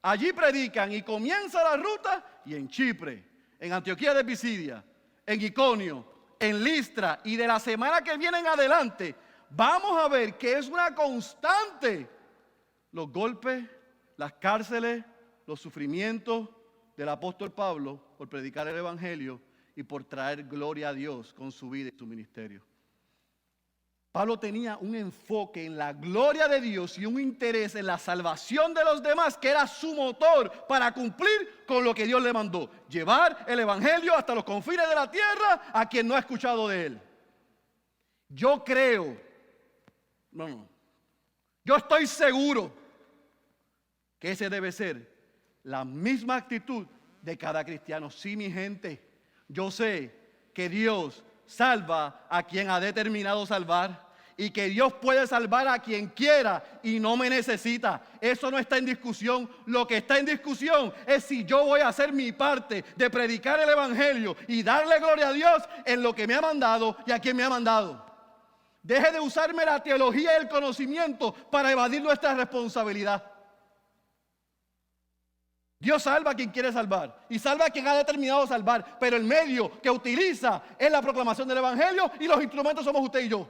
Allí predican y comienza la ruta y en Chipre, en Antioquía de Pisidia, en Iconio, en Listra y de la semana que viene en adelante vamos a ver que es una constante los golpes, las cárceles, los sufrimientos del apóstol Pablo por predicar el evangelio y por traer gloria a Dios con su vida y su ministerio. Pablo tenía un enfoque en la gloria de Dios y un interés en la salvación de los demás que era su motor para cumplir con lo que Dios le mandó. Llevar el evangelio hasta los confines de la tierra a quien no ha escuchado de él. Yo creo, yo estoy seguro que ese debe ser la misma actitud de cada cristiano. Sí, mi gente, yo sé que Dios salva a quien ha determinado salvar y que Dios puede salvar a quien quiera y no me necesita. Eso no está en discusión. Lo que está en discusión es si yo voy a hacer mi parte de predicar el evangelio y darle gloria a Dios en lo que me ha mandado y a quien me ha mandado. Deje de usarme la teología y el conocimiento para evadir nuestra responsabilidad. Dios salva a quien quiere salvar y salva a quien ha determinado salvar, pero el medio que utiliza es la proclamación del evangelio y los instrumentos somos usted y yo.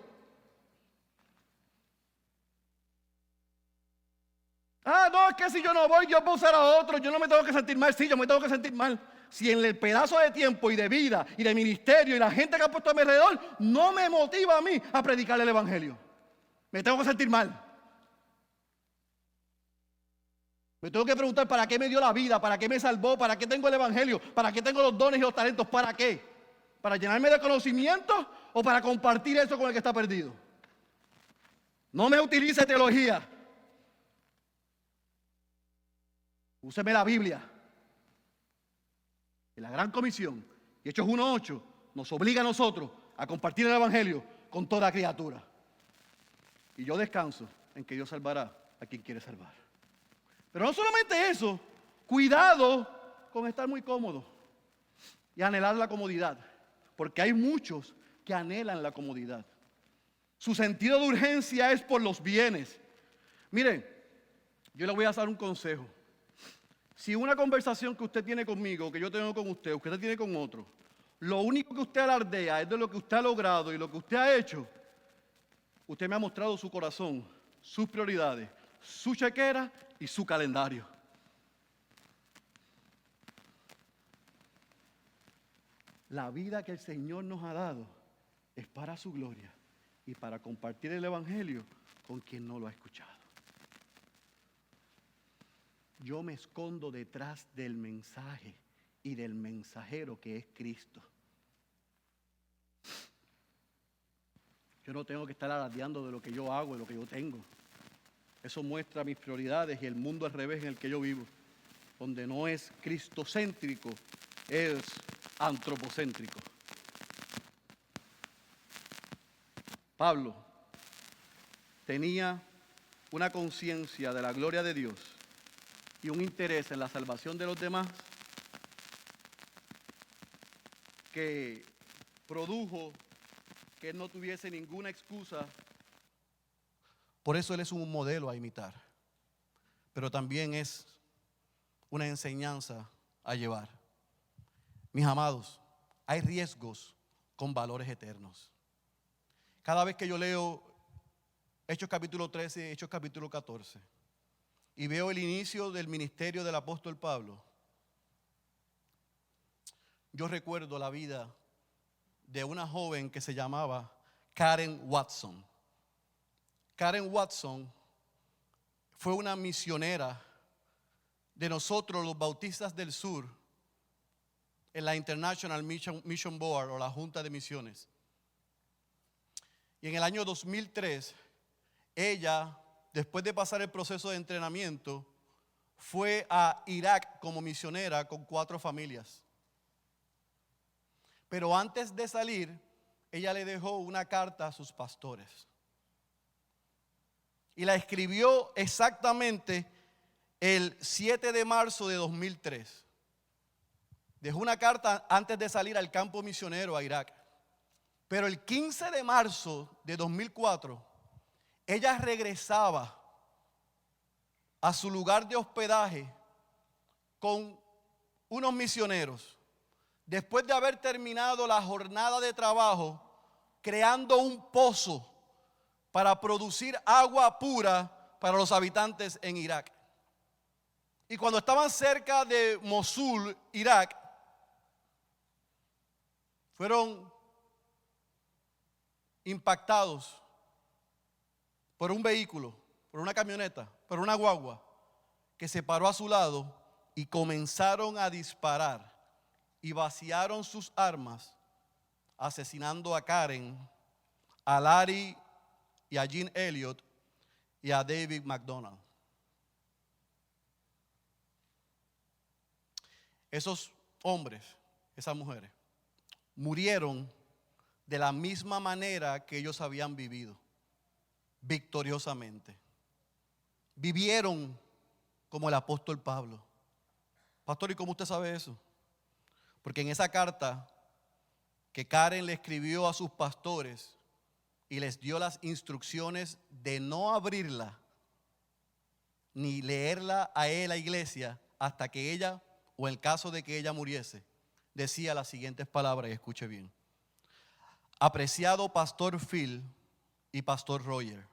No, es que si yo no voy, Dios va a usar a otro, yo no me tengo que sentir mal. Sí, yo me tengo que sentir mal. Si en el pedazo de tiempo y de vida y de ministerio y la gente que ha puesto a mi alrededor no me motiva a mí a predicar el evangelio, me tengo que sentir mal. Me tengo que preguntar para qué me dio la vida, para qué me salvó, para qué tengo el evangelio, para qué tengo los dones y los talentos, ¿para qué? ¿Para llenarme de conocimiento o para compartir eso con el que está perdido? No me utilice teología. Úseme la Biblia. Y la gran comisión, y Hechos 1:8, nos obliga a nosotros a compartir el evangelio con toda criatura. Y yo descanso en que Dios salvará a quien quiere salvar. Pero no solamente eso, cuidado con estar muy cómodo y anhelar la comodidad, porque hay muchos que anhelan la comodidad. Su sentido de urgencia es por los bienes. Miren, yo le voy a dar un consejo. Si una conversación que usted tiene conmigo, que yo tengo con usted, usted tiene con otro, lo único que usted alardea es de lo que usted ha logrado y lo que usted ha hecho, usted me ha mostrado su corazón, sus prioridades, su chequera y su calendario. La vida que el Señor nos ha dado es para su gloria y para compartir el evangelio con quien no lo ha escuchado. Yo me escondo detrás del mensaje y del mensajero que es Cristo. Yo no tengo que estar alardeando de lo que yo hago, de lo que yo tengo. Eso muestra mis prioridades y el mundo al revés en el que yo vivo, donde no es cristocéntrico, es antropocéntrico. Pablo tenía una conciencia de la gloria de Dios y un interés en la salvación de los demás que produjo que él no tuviese ninguna excusa. Por eso él es un modelo a imitar, pero también es una enseñanza a llevar. Mis amados, hay riesgos con valores eternos. Cada vez que yo leo Hechos capítulo 13 y Hechos capítulo 14 y veo el inicio del ministerio del apóstol Pablo, yo recuerdo la vida de una joven que se llamaba Karen Watson. Karen Watson fue una misionera de nosotros los bautistas del sur en la International Mission Board o la Junta de Misiones. Y en el año 2003, ella, después de pasar el proceso de entrenamiento, fue a Irak como misionera con 4 familias. Pero antes de salir, ella le dejó una carta a sus pastores. Y la escribió exactamente el 7 de marzo de 2003. Dejó una carta antes de salir al campo misionero a Irak. Pero el 15 de marzo de 2004, ella regresaba a su lugar de hospedaje con unos misioneros. Después de haber terminado la jornada de trabajo, creando un pozo para producir agua pura para los habitantes en Irak. Y cuando estaban cerca de Mosul, Irak, fueron impactados por un vehículo, por una camioneta, por una guagua que se paró a su lado y comenzaron a disparar y vaciaron sus armas, asesinando a Karen, a Larry y a Jean Elliott y a David McDonald. Esos hombres, esas mujeres, murieron de la misma manera que ellos habían vivido, victoriosamente. Vivieron como el apóstol Pablo. Pastor, ¿y cómo usted sabe eso? Porque en esa carta que Karen le escribió a sus pastores y les dio las instrucciones de no abrirla ni leerla a la iglesia hasta que ella, o en el caso de que ella muriese, decía las siguientes palabras, y escuche bien. Apreciado pastor Phil y pastor Roger,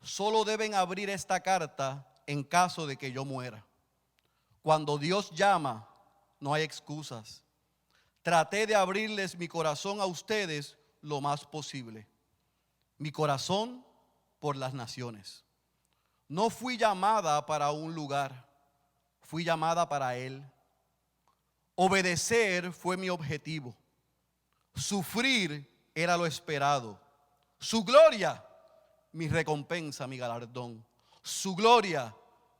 solo deben abrir esta carta en caso de que yo muera. Cuando Dios llama, no hay excusas. Traté de abrirles mi corazón a ustedes lo más posible. Mi corazón por las naciones. No fui llamada para un lugar, fui llamada para Él. Obedecer fue mi objetivo. Sufrir era lo esperado. Su gloria, mi recompensa, mi galardón. Su gloria,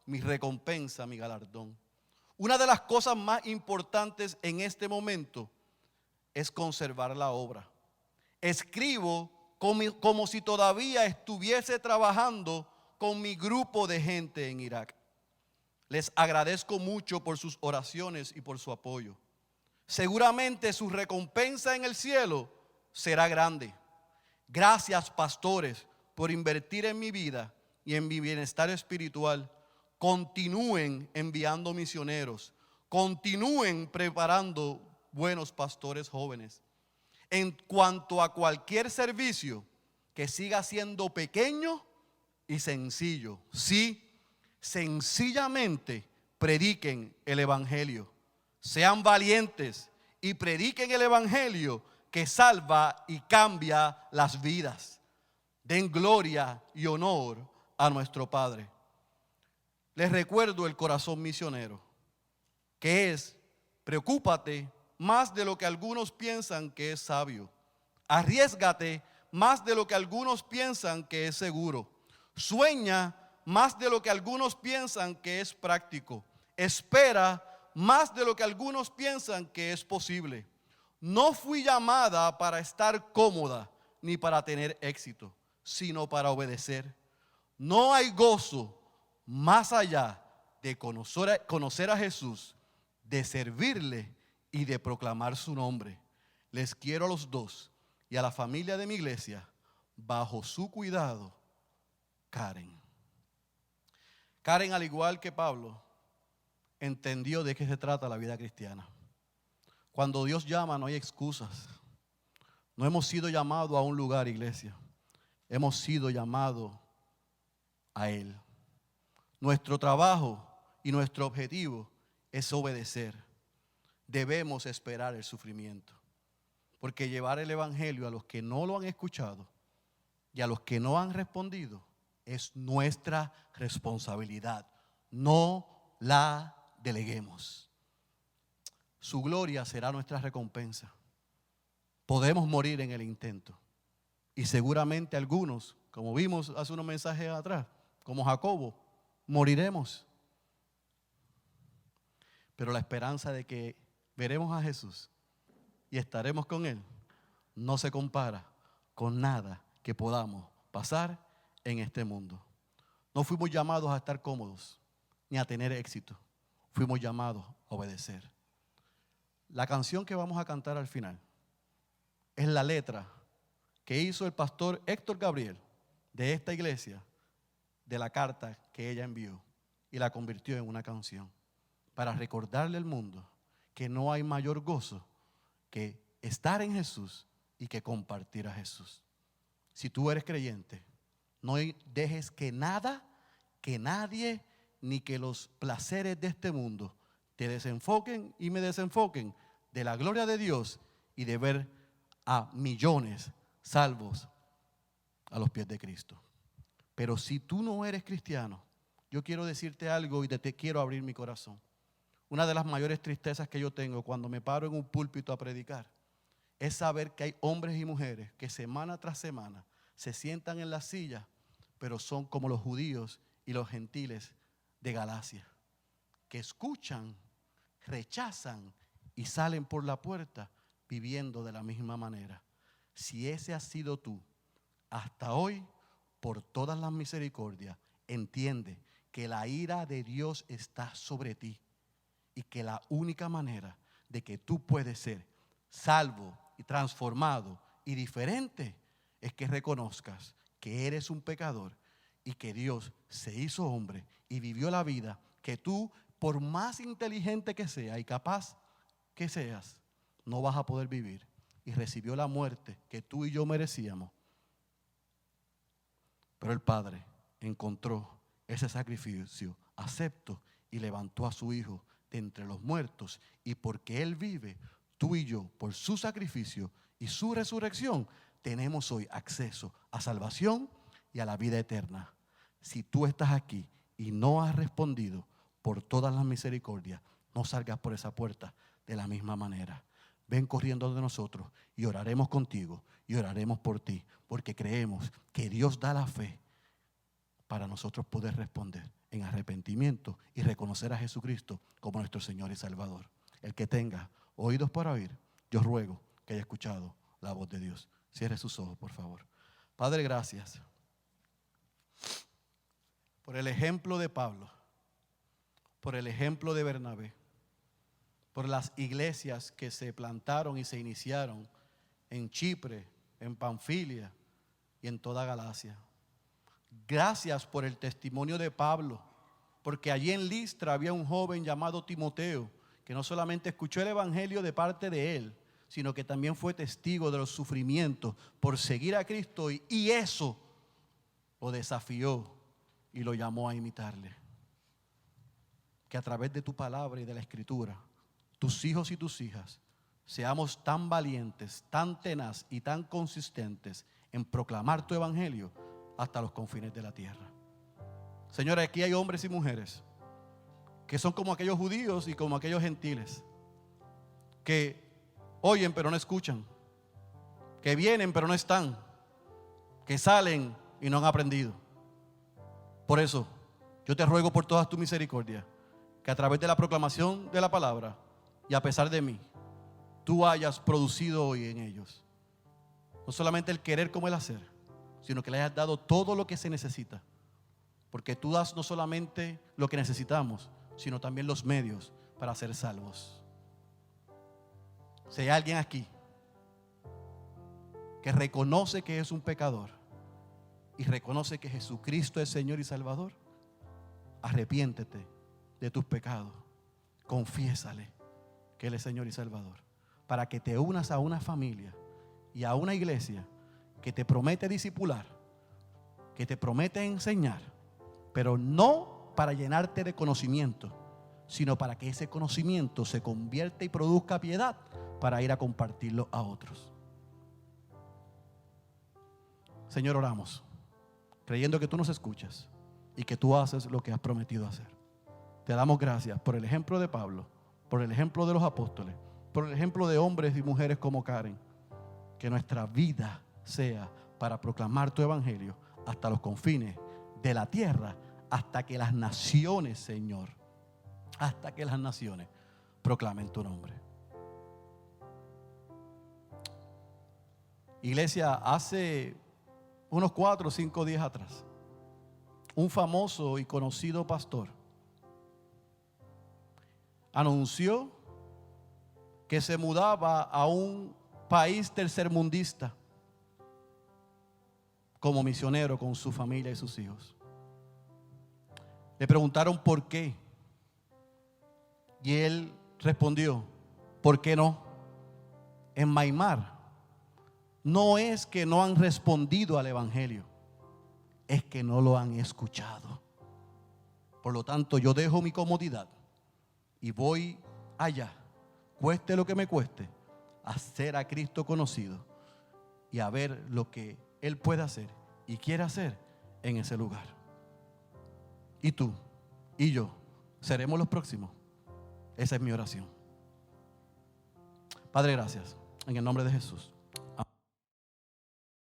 mi recompensa, mi galardón. Una de las cosas más importantes en este momento es conservar la obra. Escribo como si todavía estuviese trabajando con mi grupo de gente en Irak. Les agradezco mucho por sus oraciones y por su apoyo. Seguramente su recompensa en el cielo será grande. Gracias, pastores, por invertir en mi vida y en mi bienestar espiritual. Continúen enviando misioneros. Continúen preparando buenos pastores jóvenes. En cuanto a cualquier servicio, que siga siendo pequeño y sencillo. Sí, sencillamente prediquen el evangelio. Sean valientes y prediquen el evangelio que salva y cambia las vidas. Den gloria y honor a nuestro Padre. Les recuerdo el corazón misionero, que es: preocúpate más de lo que algunos piensan que es sabio. Arriésgate más de lo que algunos piensan que es seguro. Sueña más de lo que algunos piensan que es práctico. Espera más de lo que algunos piensan que es posible. No fui llamada para estar cómoda ni para tener éxito. sino para obedecer. No hay gozo más allá de conocer a Jesús, de servirle y de proclamar su nombre. Les quiero a los dos y a la familia de mi iglesia, bajo su cuidado, Karen. Karen, al igual que Pablo, entendió de qué se trata la vida cristiana. Cuando Dios llama no hay excusas. No hemos sido llamados a un lugar, iglesia. Hemos sido llamados a Él. Nuestro trabajo y nuestro objetivo es obedecer. Debemos esperar el sufrimiento. Porque llevar el evangelio a los que no lo han escuchado y a los que no han respondido es nuestra responsabilidad. No la deleguemos. Su gloria será nuestra recompensa. Podemos morir en el intento. Y seguramente algunos, como vimos hace unos mensajes atrás, como Jacobo, moriremos. Pero la esperanza de que veremos a Jesús y estaremos con Él no se compara con nada que podamos pasar en este mundo. No fuimos llamados a estar cómodos ni a tener éxito. Fuimos llamados a obedecer. La canción que vamos a cantar al final es la letra que hizo el pastor Héctor Gabriel de esta iglesia, de la carta que ella envió y la convirtió en una canción para recordarle al mundo que no hay mayor gozo que estar en Jesús y que compartir a Jesús. Si tú eres creyente, no dejes que nada, que nadie, ni que los placeres de este mundo te desenfoquen y me desenfoquen de la gloria de Dios y de ver a millones salvos a los pies de Cristo. Pero si tú no eres cristiano, yo quiero decirte algo y te quiero abrir mi corazón. Una de las mayores tristezas que yo tengo cuando me paro en un púlpito a predicar es saber que hay hombres y mujeres que semana tras semana se sientan en la silla, pero son como los judíos y los gentiles de Galacia, que escuchan, rechazan y salen por la puerta viviendo de la misma manera. Si ese has sido tú, hasta hoy, por todas las misericordias, entiende que la ira de Dios está sobre ti y que la única manera de que tú puedes ser salvo y transformado y diferente es que reconozcas que eres un pecador y que Dios se hizo hombre y vivió la vida que tú, por más inteligente que sea y capaz que seas, no vas a poder vivir, y recibió la muerte que tú y yo merecíamos. Pero el Padre encontró ese sacrificio, aceptó y levantó a su Hijo de entre los muertos, y porque Él vive, tú y yo, por su sacrificio y su resurrección, tenemos hoy acceso a salvación y a la vida eterna. Si tú estás aquí y no has respondido por todas las misericordias, no salgas por esa puerta de la misma manera. Ven corriendo de nosotros y oraremos contigo y oraremos por ti, porque creemos que Dios da la fe para nosotros poder responder en arrepentimiento y reconocer a Jesucristo como nuestro Señor y Salvador. El que tenga oídos para oír, yo ruego que haya escuchado la voz de Dios. Cierre sus ojos, por favor. Padre, gracias por el ejemplo de Pablo, por el ejemplo de Bernabé, por las iglesias que se plantaron y se iniciaron en Chipre, en Panfilia y en toda Galacia. Gracias por el testimonio de Pablo, porque allí en Listra había un joven llamado Timoteo, que no solamente escuchó el evangelio de parte de él, sino que también fue testigo de los sufrimientos por seguir a Cristo, y eso lo desafió y lo llamó a imitarle. Que a través de tu palabra y de la Escritura, tus hijos y tus hijas seamos tan valientes, tan tenaz y tan consistentes en proclamar tu evangelio hasta los confines de la tierra. Señora, aquí hay hombres y mujeres que son como aquellos judíos y como aquellos gentiles, que oyen pero no escuchan, que vienen pero no están, que salen y no han aprendido. Por eso yo te ruego por todas tus misericordias que a través de la proclamación de la palabra y a pesar de mí, tú hayas producido hoy en ellos no solamente el querer como el hacer, sino que le hayas dado todo lo que se necesita. Porque tú das no solamente lo que necesitamos, sino también los medios para ser salvos. Si hay alguien aquí que reconoce que es un pecador y reconoce que Jesucristo es Señor y Salvador, arrepiéntete de tus pecados, confiésale que Él es Señor y Salvador, para que te unas a una familia y a una iglesia que te promete discipular, que te promete enseñar, pero no para llenarte de conocimiento, sino para que ese conocimiento se convierta y produzca piedad para ir a compartirlo a otros. Señor, oramos, creyendo que tú nos escuchas y que tú haces lo que has prometido hacer. Te damos gracias por el ejemplo de Pablo, por el ejemplo de los apóstoles, por el ejemplo de hombres y mujeres como Karen. Que nuestra vida sea para proclamar tu evangelio hasta los confines de la tierra, hasta que las naciones, Señor, hasta que las naciones proclamen tu nombre. Iglesia, hace unos 4 o 5 días atrás, un famoso y conocido pastor anunció que se mudaba a un país tercermundista como misionero con su familia y sus hijos. Le preguntaron por qué y él respondió: ¿por qué no? En Myanmar no es que no han respondido al evangelio, es que no lo han escuchado. Por lo tanto, yo dejo mi comodidad y voy allá, cueste lo que me cueste, a hacer a Cristo conocido y a ver lo que Él puede hacer y quiere hacer en ese lugar. Y tú y yo seremos los próximos. Esa es mi oración. Padre, gracias en el nombre de Jesús.